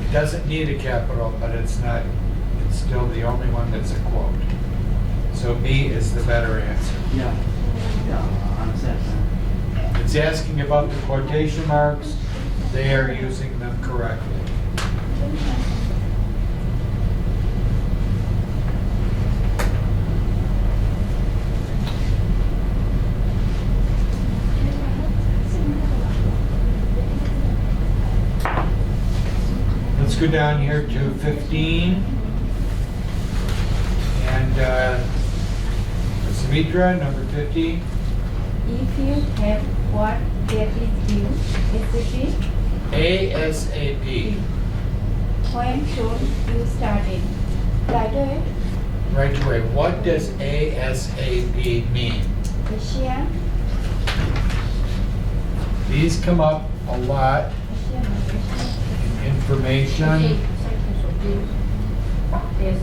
Speaker 1: It doesn't need a capital, but it's still the only one that's a quote. So B is the better answer.
Speaker 4: Yeah. Yeah. Answer.
Speaker 1: It's asking about the quotation marks. They are using them correctly. go down here to 15. And Sumitra, number 50.
Speaker 6: If you have what that is due, SAP,
Speaker 1: ASAP.
Speaker 6: when should you start it? Right away,
Speaker 1: Right away. What does ASAP mean?
Speaker 6: Asian,
Speaker 1: These come up a lot. Information.
Speaker 6: Yes,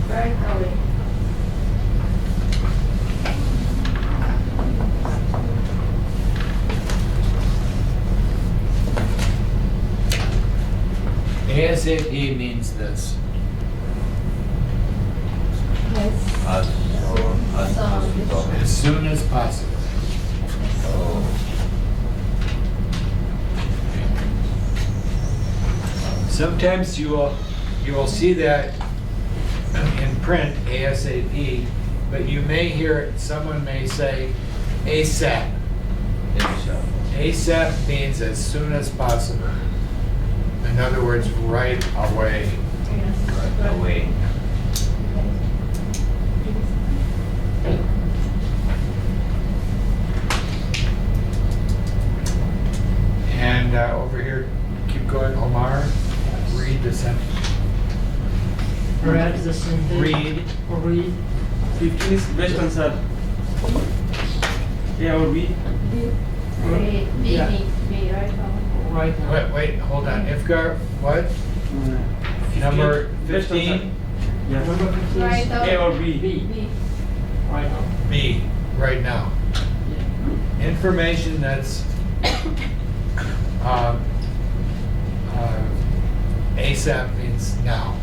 Speaker 6: right away.
Speaker 1: ASAP means this.
Speaker 6: Yes.
Speaker 8: As possible.
Speaker 1: As soon as possible. Sometimes you will see that in print, ASAP, but you may hear someone may say ASAP. ASAP means as soon as possible. In other words, right away.
Speaker 8: Right away.
Speaker 1: And over here, keep going, Omar. Read the sentence.
Speaker 7: Read the sentence.
Speaker 1: Read.
Speaker 7: Read.
Speaker 4: 15 is best answer. A or B?
Speaker 6: B,
Speaker 7: Yeah.
Speaker 6: B, right away.
Speaker 7: Right now.
Speaker 1: Wait, hold on. Ifgar, what? Number
Speaker 4: Best
Speaker 1: 15?
Speaker 4: answer. Yes.
Speaker 7: Number 15
Speaker 6: Right
Speaker 7: is
Speaker 6: away.
Speaker 4: A or B?
Speaker 7: B.
Speaker 6: B.
Speaker 7: Right now.
Speaker 1: B, right now.
Speaker 7: Yeah.
Speaker 1: Information that's ASAP means now.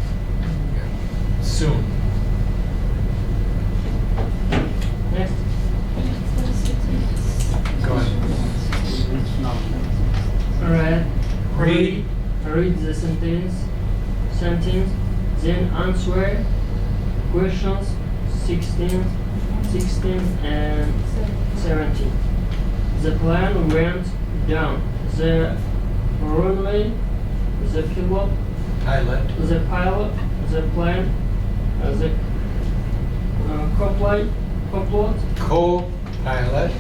Speaker 1: Soon.
Speaker 7: Next.
Speaker 1: Go ahead.
Speaker 7: Read.
Speaker 1: Read.
Speaker 7: Read the sentence. Then answer questions 16 and 17. The plane went down. The runway, the pilot,
Speaker 1: Pilot.
Speaker 7: the pilot, the plane, the co-pilot,
Speaker 1: Co-pilot.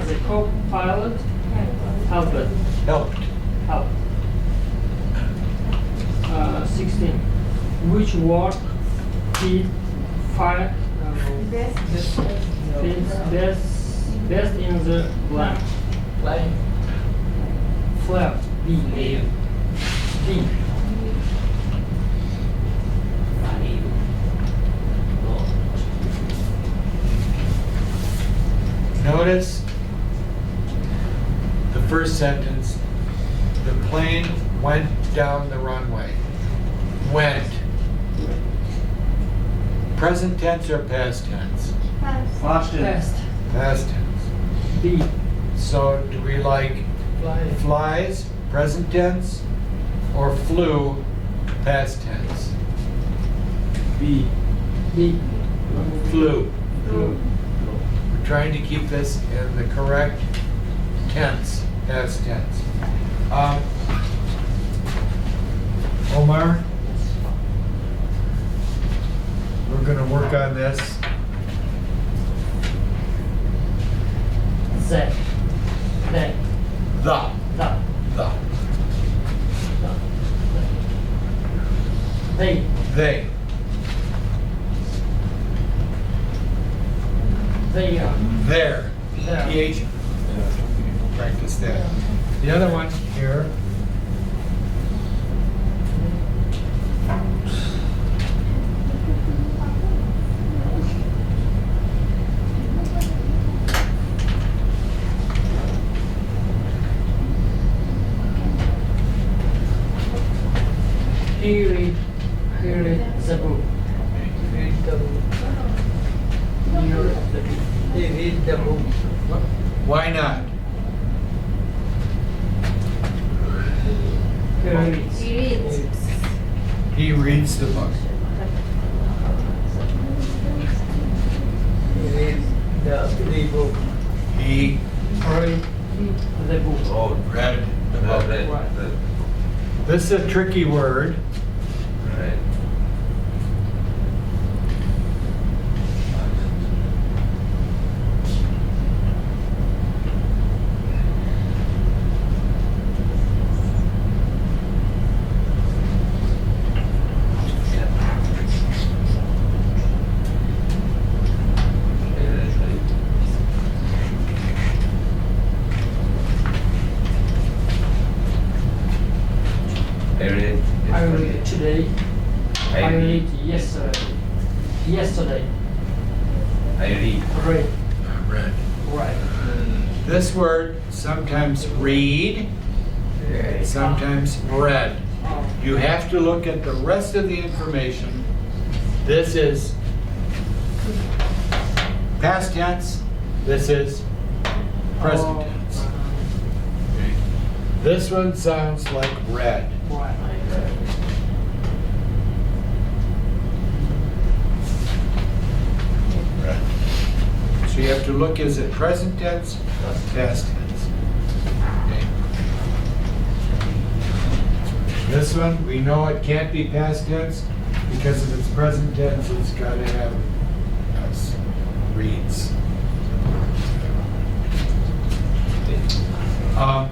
Speaker 7: the co-pilot helped.
Speaker 1: Helped.
Speaker 7: 16. Which work did fire best in the blank? Flap. B. D.
Speaker 1: Notice the first sentence. The plane went down the runway. Went. Present tense or past tense?
Speaker 4: Fast tense.
Speaker 1: Past tense.
Speaker 7: B.
Speaker 1: So do we like flies, present tense, or flew, past tense?
Speaker 4: B.
Speaker 7: B.
Speaker 1: Flew.
Speaker 7: True.
Speaker 1: We're trying to keep this in the correct tense, past tense. Omar, we're going to work on this.
Speaker 7: Z. They.
Speaker 1: The.
Speaker 7: The.
Speaker 1: The.
Speaker 7: They.
Speaker 1: They.
Speaker 7: They are.
Speaker 1: There.
Speaker 7: There.
Speaker 1: PH. Practice that. The other one here.
Speaker 7: He read the book.
Speaker 2: Read the book. He read the book.
Speaker 1: Why not?
Speaker 7: He reads.
Speaker 6: He reads.
Speaker 1: He reads the book.
Speaker 2: He reads the book.
Speaker 1: He
Speaker 7: Read The book.
Speaker 8: Road.
Speaker 1: Read the
Speaker 8: Red,
Speaker 1: book.
Speaker 8: red,
Speaker 7: Right.
Speaker 8: red.
Speaker 1: This is a tricky word.
Speaker 8: Red.
Speaker 7: I read today. I read yesterday. Yesterday.
Speaker 8: I read.
Speaker 7: Read.
Speaker 1: Read.
Speaker 7: Right.
Speaker 1: This word sometimes read, sometimes read.
Speaker 7: Oh.
Speaker 1: You have to look at the rest of the information. This is past tense. This is present
Speaker 7: Oh.
Speaker 1: tense. Okay. This one sounds like read.
Speaker 7: Right.
Speaker 1: So you have to look, is it present tense, past tense? Okay. This one, we know it can't be past tense because if it's present tense, it's got to have us reads. Um,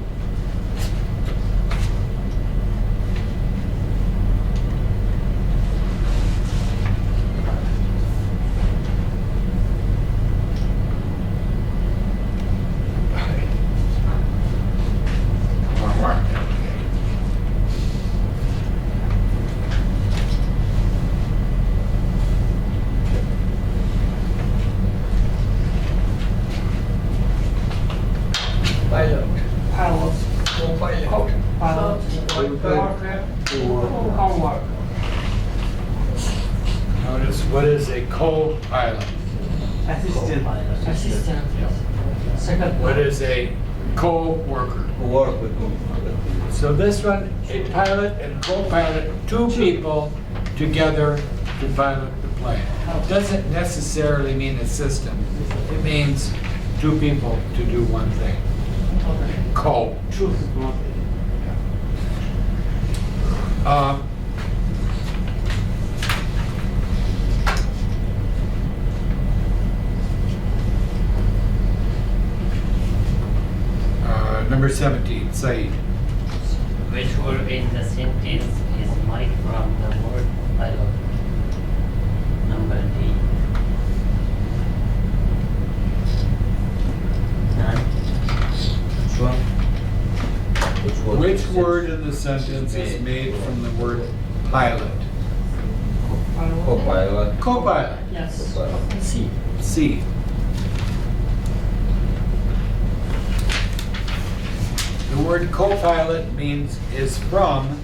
Speaker 2: Pilot.
Speaker 7: Pilot.
Speaker 2: Co-pilot.
Speaker 7: Pilot.
Speaker 2: Worker.
Speaker 7: Homework.
Speaker 1: Notice, what is a co-pilot?
Speaker 4: Assistant.
Speaker 7: Assistant. Second.
Speaker 1: What is a co-worker?
Speaker 8: Work with me.
Speaker 1: So this one, a pilot and co-pilot, two people together to pilot the plane. Doesn't necessarily mean a system. It means two people to do one thing. Co.
Speaker 7: Truth.
Speaker 1: Number 17, Said.
Speaker 3: Which word in the sentence is made from the word pilot? Number D. None.
Speaker 8: Which one?
Speaker 1: Which word in the sentence is made from the word pilot?
Speaker 8: Co-pilot.
Speaker 1: Co-pilot.
Speaker 7: Yes.
Speaker 8: Co-pilot.
Speaker 7: C.
Speaker 1: C. The word co-pilot is from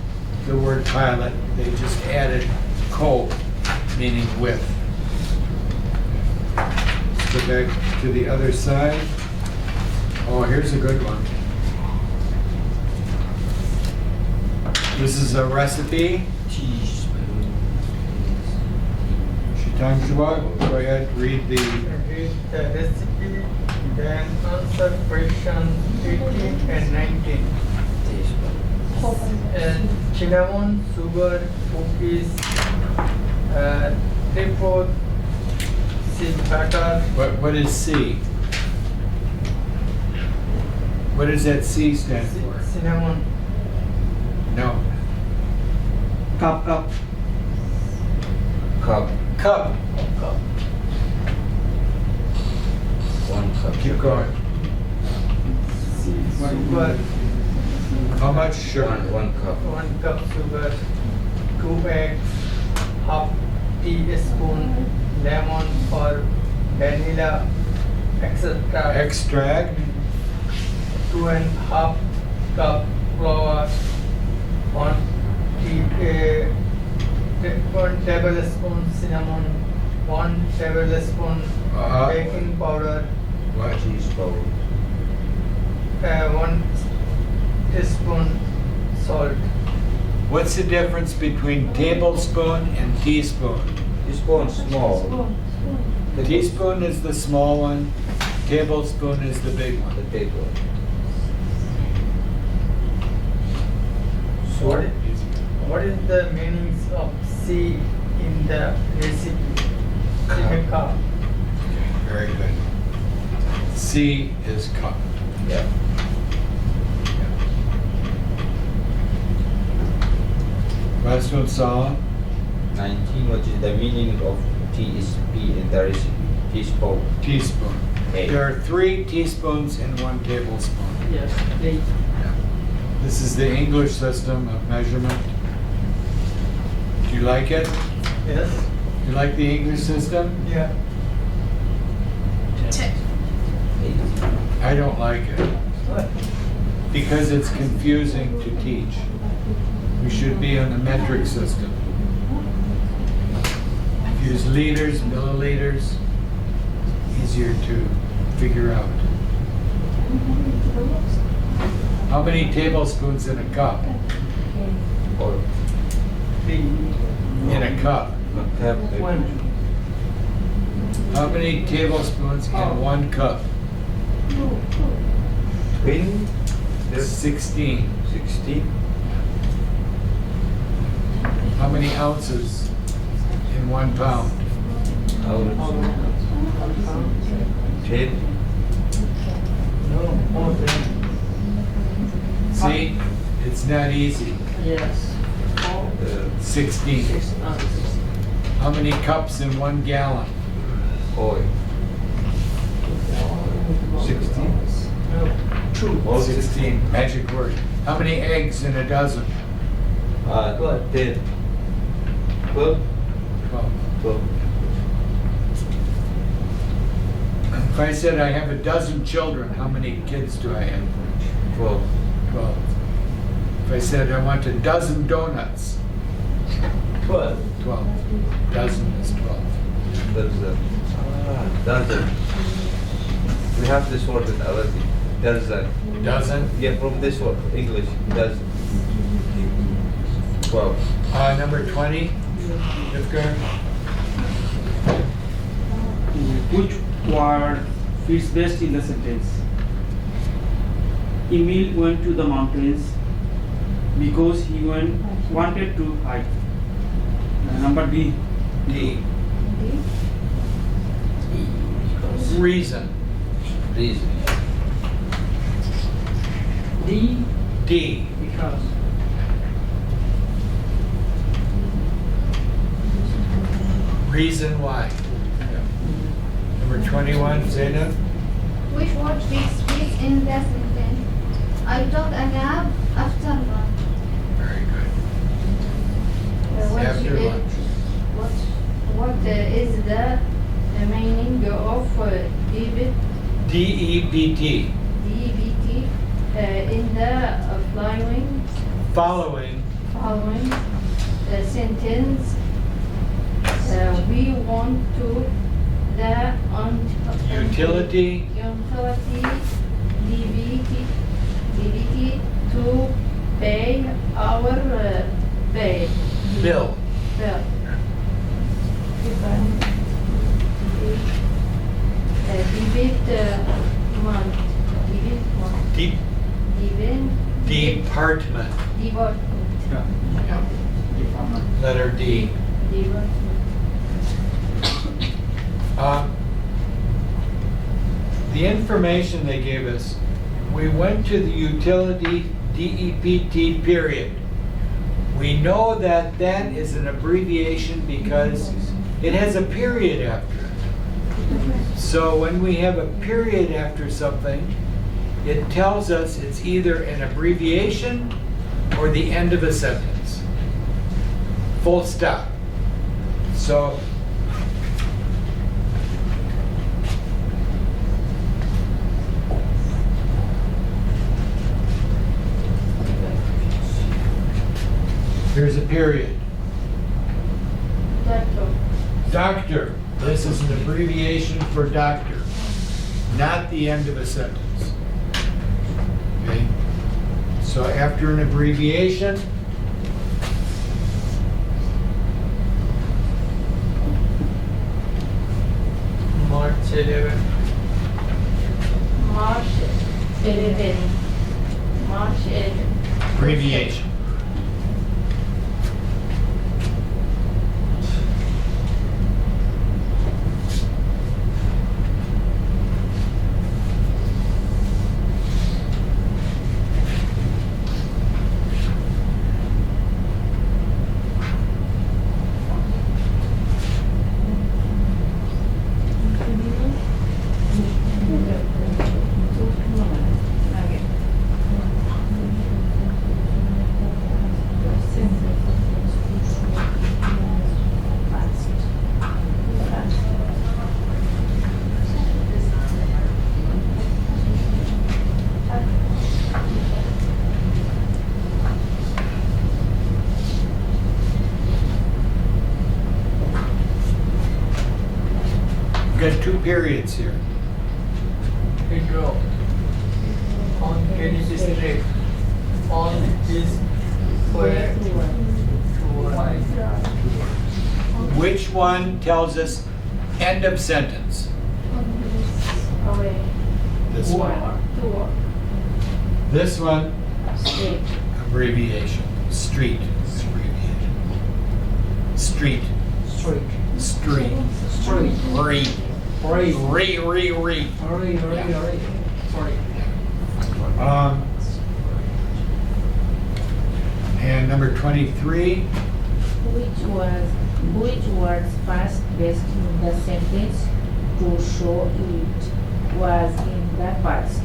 Speaker 1: the word pilot. They just added co, meaning with. Let's go back to the other side. Oh, here's a good one. This is a recipe. Time to up. Go ahead, read the.
Speaker 2: Read the recipe, then answer questions 18 and 19. And cinnamon, sugar, cookies, triple, seed butter,
Speaker 1: What is C? What does that C stand for?
Speaker 2: cinnamon,
Speaker 1: No.
Speaker 4: Cup.
Speaker 8: Cup.
Speaker 1: Cup.
Speaker 2: cup,
Speaker 8: One cup.
Speaker 1: Keep going.
Speaker 2: sugar,
Speaker 1: How much sugar?
Speaker 8: One cup.
Speaker 2: 1 cup sugar, 2 eggs, half teaspoon lemon or vanilla extract,
Speaker 1: Extract.
Speaker 2: 2.5 cup flour, 1 tablespoon cinnamon, 1 tablespoon baking powder,
Speaker 1: What?
Speaker 8: Cheese powder.
Speaker 2: 1 teaspoon salt.
Speaker 1: What's the difference between tablespoon and teaspoon?
Speaker 8: Teaspoon small.
Speaker 1: The teaspoon is the small one, tablespoon is the big
Speaker 8: The
Speaker 1: one.
Speaker 8: big one.
Speaker 2: What what is the meanings of C in the recipe? In a cup.
Speaker 1: Very good. C is cup.
Speaker 8: Yeah.
Speaker 1: Question solved.
Speaker 8: 19. What is the meaning of TSP in the recipe? Teaspoon.
Speaker 1: Teaspoon.
Speaker 8: A.
Speaker 1: There are 3 teaspoons in 1 tablespoon.
Speaker 7: Yes, 8.
Speaker 1: This is the English system of measurement. Do you like it?
Speaker 2: Yes.
Speaker 1: You like the English system?
Speaker 2: Yeah.
Speaker 1: I don't like it because it's confusing to teach. We should be on the metric system. Use liters, milliliters, easier to figure out. How many tablespoons in a cup?
Speaker 8: Or
Speaker 1: In a cup.
Speaker 7: One.
Speaker 1: How many tablespoons in 1 cup?
Speaker 8: 20.
Speaker 1: 16.
Speaker 8: 16.
Speaker 1: How many ounces in 1 pound?
Speaker 8: Ounce. 10.
Speaker 7: No, more than.
Speaker 1: See, it's not easy.
Speaker 7: Yes. 4,
Speaker 1: 16.
Speaker 7: 6, 6.
Speaker 1: How many cups in 1 gallon?
Speaker 8: Oil. 16.
Speaker 7: No, 2.
Speaker 8: All
Speaker 1: 16. Magic word. How many eggs in a dozen?
Speaker 8: 10. 12.
Speaker 1: 12.
Speaker 8: 12.
Speaker 1: If I said I have a dozen children, how many kids do I have?
Speaker 8: 12.
Speaker 1: 12. If I said I want a dozen donuts,
Speaker 8: 12.
Speaker 1: 12. Dozen is 12.
Speaker 8: Dozen. Dozen. We have this word in Arabic. Dozen.
Speaker 1: Dozen?
Speaker 8: Yeah, from this word, English. Dozen. 12.
Speaker 1: Number 20. Edgar?
Speaker 4: Which word fits best in the sentence? Emil went to the mountains because he wanted to hike. Number B.
Speaker 1: D. Reason.
Speaker 8: Reason.
Speaker 7: D,
Speaker 1: D.
Speaker 7: because.
Speaker 1: Reason why. Number 21, Zainab.
Speaker 5: Which word fits in the sentence? I took a nap after lunch.
Speaker 1: Very good. After lunch.
Speaker 6: What is the meaning of debit,
Speaker 1: D-E-B-T.
Speaker 6: DBT in the
Speaker 1: Following.
Speaker 6: following sentence? We want to the
Speaker 1: Utility.
Speaker 6: DBT to pay our bill.
Speaker 1: Bill.
Speaker 6: Debit month.
Speaker 1: Deep.
Speaker 6: Debit.
Speaker 1: Department. Letter D. The information they gave us, we went to the utility DEPT period. We know that that is an abbreviation because it has a period after it. So when we have a period after something, it tells us it's either an abbreviation or the end of a sentence. Full stop. So here's a period. Doctor. This is an abbreviation for doctor, not the end of a sentence. Okay? So after an abbreviation,
Speaker 2: March 11.
Speaker 6: March 11.
Speaker 1: abbreviation. got two periods here.
Speaker 2: Hydro on Kennedy District on his way to work.
Speaker 1: Which one tells us end of sentence?
Speaker 6: Away.
Speaker 1: This one. This one,
Speaker 6: Straight.
Speaker 1: abbreviation. Street. Abbreviation. Street.
Speaker 7: Street.
Speaker 1: Street.
Speaker 7: Street.
Speaker 1: Re.
Speaker 7: Re.
Speaker 1: Re.
Speaker 7: Sorry.
Speaker 1: And number 23.
Speaker 6: Which words first best in the sentence to show it was in the past?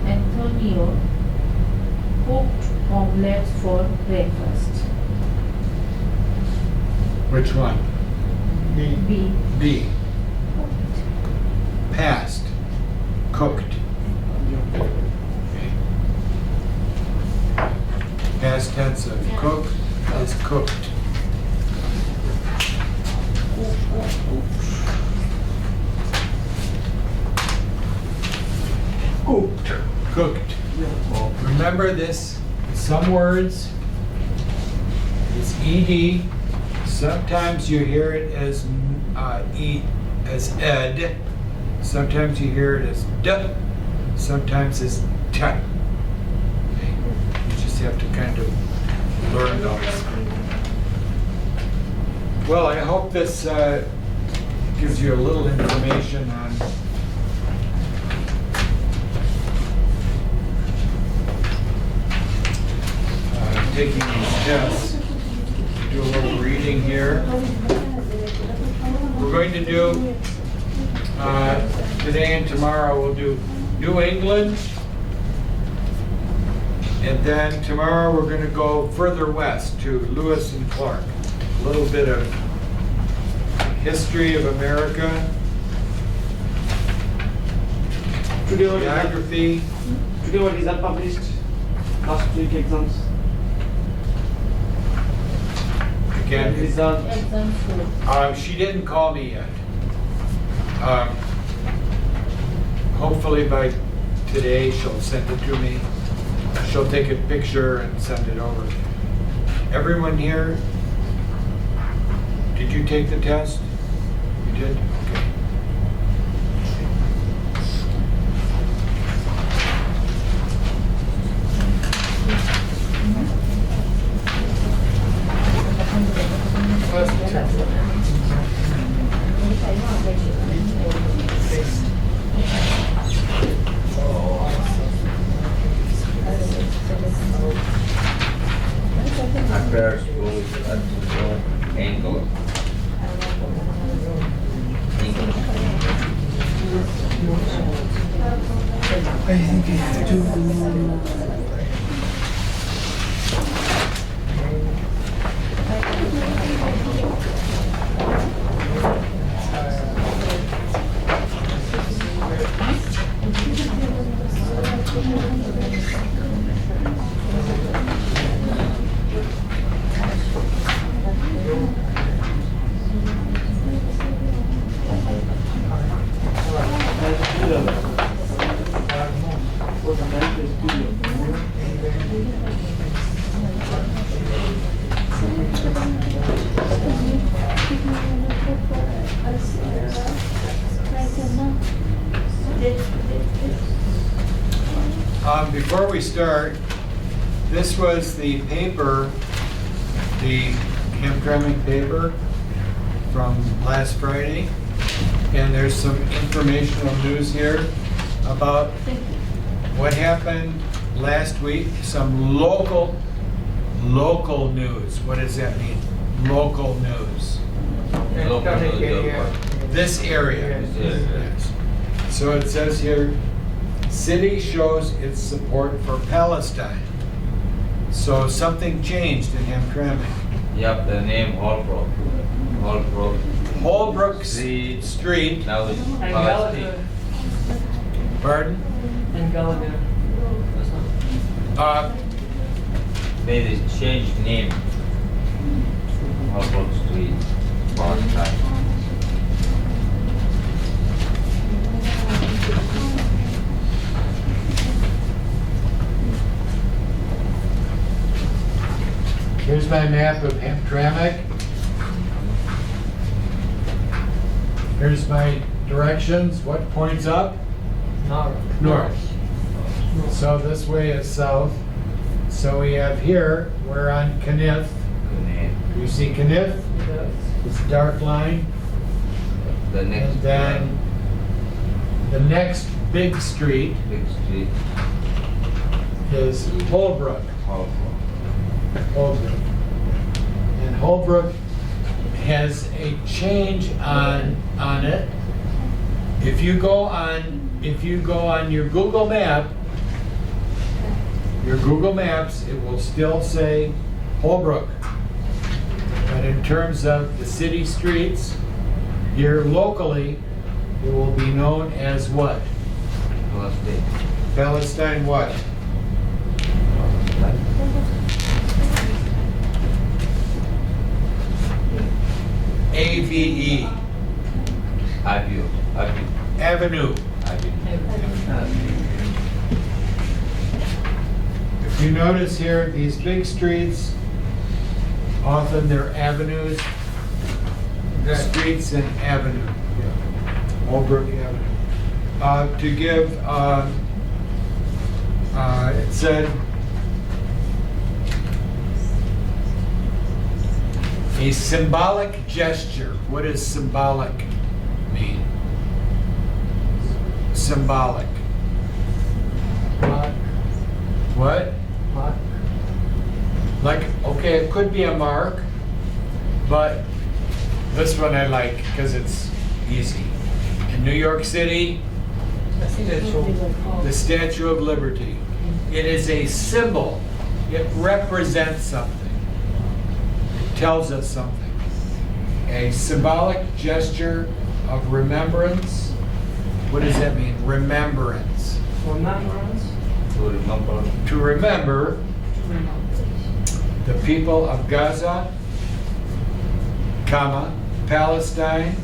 Speaker 6: Antonio cooked omelets for breakfast.
Speaker 1: Which one?
Speaker 6: B.
Speaker 1: B. Past. Cooked. Past tense of cook is cooked. Cooked. Remember this, some words, it's ed. Sometimes you hear it as as ed. Sometimes you hear it as d. Sometimes it's t. Okay. You just have to kind of learn those. Well, I hope this gives you a little information on taking these tests. Do a little reading here. We're going to do, today and tomorrow, we'll do New England. And then tomorrow we're going to go further west to Lewis and Clark. A little bit of history of America,
Speaker 4: Today what
Speaker 1: geography.
Speaker 4: today what result published? Last week exams.
Speaker 1: Again,
Speaker 4: Result.
Speaker 6: Exam school.
Speaker 1: she didn't call me yet. Hopefully by today she'll send it to me. She'll take a picture and send it over. Everyone here, did you take the test? You did? Okay.
Speaker 8: After school, ankle.
Speaker 1: Before we start, this was the paper, the Hamtramck paper from last Friday. And there's some informational news here about what happened last week, some local news. What does that mean? Local news. This area. Yes. So it says here, city shows its support for Palestine. So something changed in Hamtramck.
Speaker 8: Yep, the name Holbrook.
Speaker 1: Holbrook Street.
Speaker 8: Now it's
Speaker 7: And
Speaker 8: Palestine.
Speaker 7: Gallagher.
Speaker 1: Pardon?
Speaker 7: And Gallagher.
Speaker 8: They changed name. Holbrook Street, Palestine.
Speaker 1: Here's my map of Hamtramck. Here's my directions. What points up?
Speaker 7: North.
Speaker 1: North. So this way is south. So we have here, we're on Kniff. You see Kniff? This dark line.
Speaker 8: The next
Speaker 1: And then the next big street
Speaker 8: big street.
Speaker 1: is Holbrook. Holbrook. And Holbrook has a change on it. If you go on your Google map, your Google Maps, it will still say Holbrook. But in terms of the city streets, here locally, it will be known as what?
Speaker 8: Palestine.
Speaker 1: Palestine what? AVE.
Speaker 8: Avenue.
Speaker 1: Avenue. If you notice here, these big streets, often they're avenues, streets and avenue. Holbrook Avenue. To give, it said, a symbolic gesture. What does symbolic mean? Symbolic.
Speaker 7: Mark.
Speaker 1: What?
Speaker 7: Mark.
Speaker 1: Like, okay, it could be a mark, but this one I like because it's easy. In New York City,
Speaker 7: I think that's all.
Speaker 1: the Statue of Liberty. It is a symbol. It represents something. It tells us something. A symbolic gesture of remembrance. What does that mean? Remembrance.
Speaker 7: Remembrance.
Speaker 8: To remember.
Speaker 1: To remember the people of Gaza, comma, Palestine,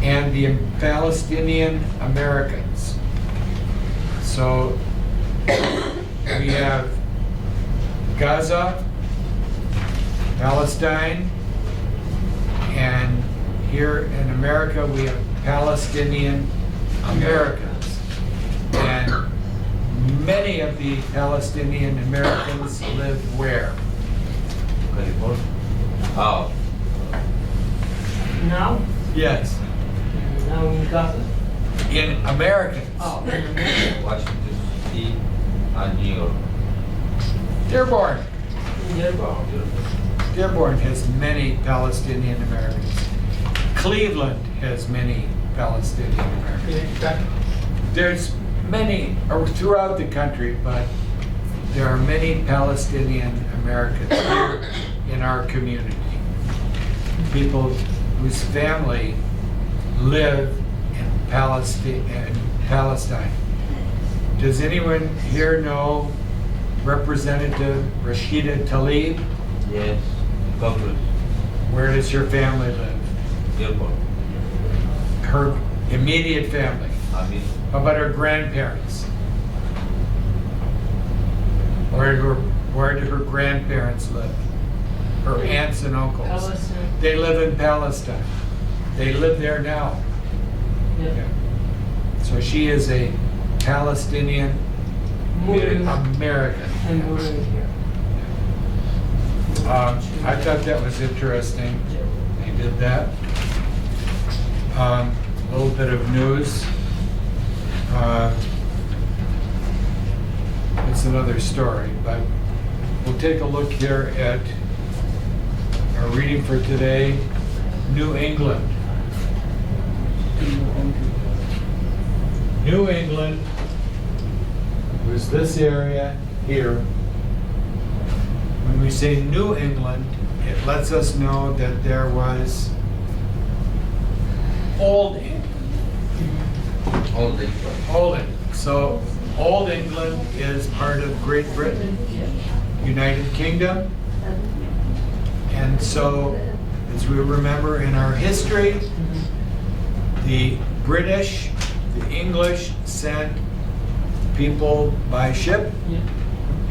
Speaker 1: and the Palestinian Americans. So we have Gaza, Palestine, and here in America we have Palestinian Americans. And many of the Palestinian Americans live where?
Speaker 8: California. Oh.
Speaker 7: Now?
Speaker 1: Yes,
Speaker 7: Now in Gaza.
Speaker 1: in Americans.
Speaker 7: Oh.
Speaker 8: Washington D.C. and New York.
Speaker 1: Dearborn.
Speaker 7: Dearborn.
Speaker 1: Dearborn has many Palestinian Americans. Cleveland has many Palestinian Americans. There's many throughout the country, but there are many Palestinian Americans here in our community. People whose family live in Palestine. Does anyone here know Representative Rashida Tlaib?
Speaker 8: Yes. Congress.
Speaker 1: Where does her family live?
Speaker 8: Dearborn.
Speaker 1: Her immediate family.
Speaker 8: I mean,
Speaker 1: How about her grandparents? Where do her grandparents live? Her aunts and uncles.
Speaker 7: Palestine.
Speaker 1: They live in Palestine. They live there now.
Speaker 7: Yeah.
Speaker 1: So she is a Palestinian
Speaker 7: Moving
Speaker 1: American.
Speaker 7: and moving here.
Speaker 1: I thought that was interesting. They did that. A little bit of news. It's another story, but we'll take a look here at our reading for today. New England. New England was this area here. When we say New England, it lets us know that there was Old England.
Speaker 8: all the
Speaker 1: Old England. So Old England is part of Great Britain, United Kingdom. And so, as we remember in our history, the British the English sent people by ship,
Speaker 7: Yeah.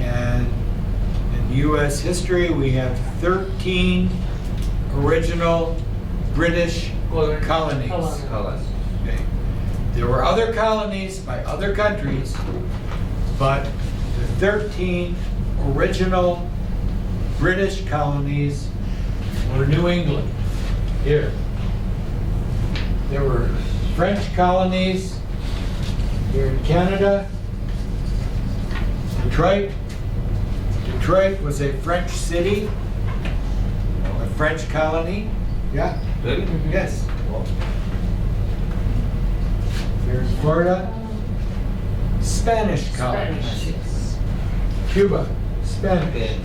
Speaker 1: and in U.S. history, we have 13 original British colonies.
Speaker 8: Colors.
Speaker 1: Okay. There were other colonies by other countries, but the 13 original British colonies were New England. Here. There were French colonies here in Canada. Detroit was a French city, a French colony. Yeah,
Speaker 8: Really?
Speaker 1: yes.
Speaker 8: Wow.
Speaker 1: Here in Florida, Spanish colony.
Speaker 7: Spanish, yes.
Speaker 1: Cuba, Spanish.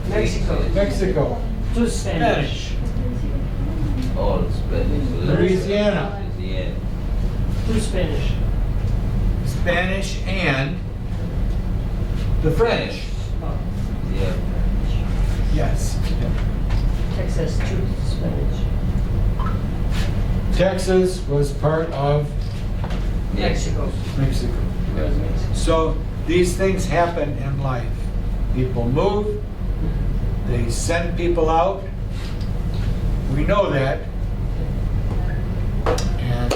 Speaker 7: Mexico.
Speaker 1: Mexico,
Speaker 7: Two Spanish.
Speaker 1: Spanish.
Speaker 8: All Spanish.
Speaker 1: Louisiana.
Speaker 8: Louisiana.
Speaker 7: Two Spanish.
Speaker 1: Spanish and the French.
Speaker 7: Oh,
Speaker 8: Yeah.
Speaker 1: Yes.
Speaker 7: Texas, two Spanish.
Speaker 1: Texas was part of
Speaker 7: Mexico.
Speaker 1: Mexico.
Speaker 7: Where's Mexico?
Speaker 1: So these things happen in life. People move, they send people out. We know that. And,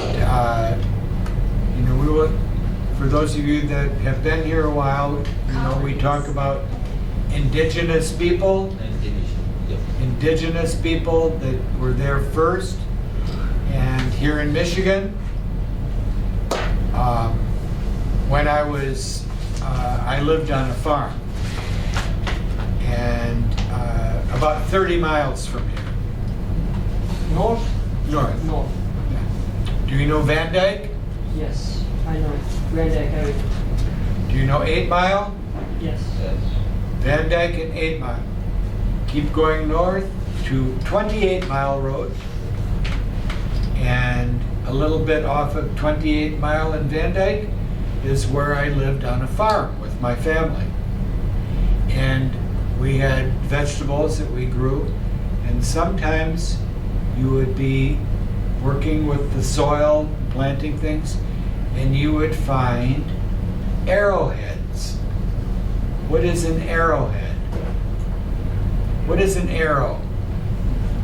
Speaker 1: you know, we will, for those of you that have been here a while, you know, we talk about indigenous people.
Speaker 8: Yep.
Speaker 1: Indigenous people that were there first. And here in Michigan, when I lived on a farm, and about 30 miles from here,
Speaker 7: North?
Speaker 1: north.
Speaker 7: North.
Speaker 1: Do you know Van Dyke?
Speaker 7: Yes, I know. Red Egg area.
Speaker 1: Do you know 8 Mile?
Speaker 7: Yes.
Speaker 8: Yes.
Speaker 1: Van Dyke and 8 Mile. Keep going north to 28 Mile Road, and a little bit off of 28 Mile in Van Dyke is where I lived on a farm with my family. And we had vegetables that we grew, and sometimes you would be working with the soil, planting things, and you would find arrowheads. What is an arrowhead? What is an arrow?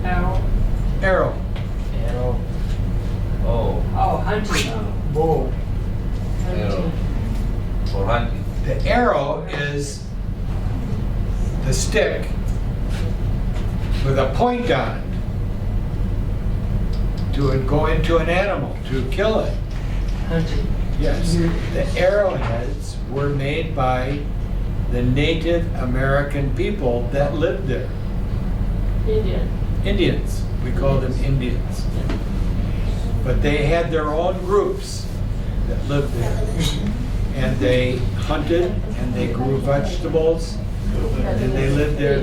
Speaker 7: Arrow.
Speaker 1: Arrow.
Speaker 7: Arrow.
Speaker 8: Oh,
Speaker 7: Oh, hunting.
Speaker 1: Bow.
Speaker 8: arrow. For hunting.
Speaker 1: The arrow is the stick with a point on it to go into an animal, to kill it.
Speaker 7: Hunting.
Speaker 1: Yes. The arrowheads were made by the Native American people that lived there.
Speaker 7: Indian.
Speaker 1: Indians. We call them Indians. But they had their own groups that lived there. And they hunted and they grew vegetables and they lived there,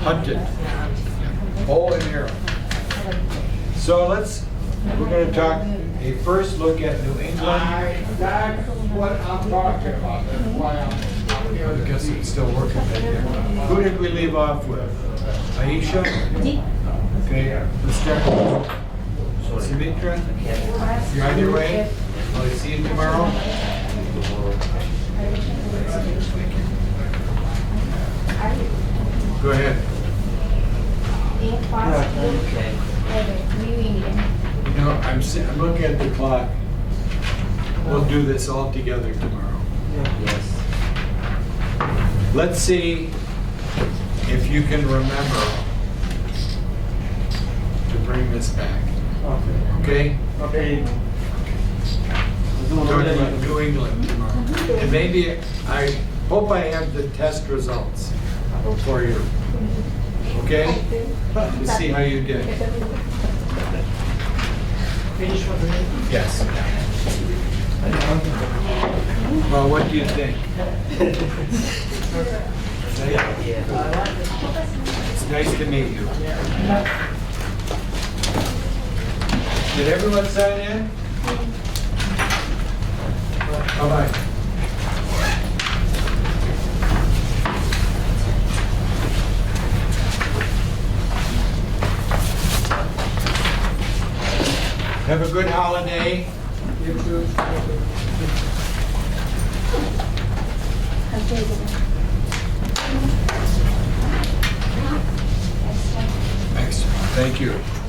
Speaker 1: hunted, bow and arrow. So we're going to talk a first look at New England.
Speaker 2: That's what I'm talking about, that's why I'm here.
Speaker 1: I guess it's still working back there. Who did we leave off with? Aisha? Okay, let's start with Sumitra. You're on your way? Will I see you tomorrow? Go ahead.
Speaker 8: Okay.
Speaker 1: You know, I'm looking at the clock. We'll do this all together tomorrow.
Speaker 8: Yes.
Speaker 1: Let's see if you can remember to bring this back. Okay?
Speaker 4: Okay.
Speaker 1: Talk about New England tomorrow. And maybe, I hope I have the test results for you. Okay? To see how you did.
Speaker 7: Finish for the day.
Speaker 1: Yes. Well, what do you think? It's nice to meet you. Did everyone sign in? Bye-bye. Have a good holiday.
Speaker 2: You too.
Speaker 1: Excellent. Thank you.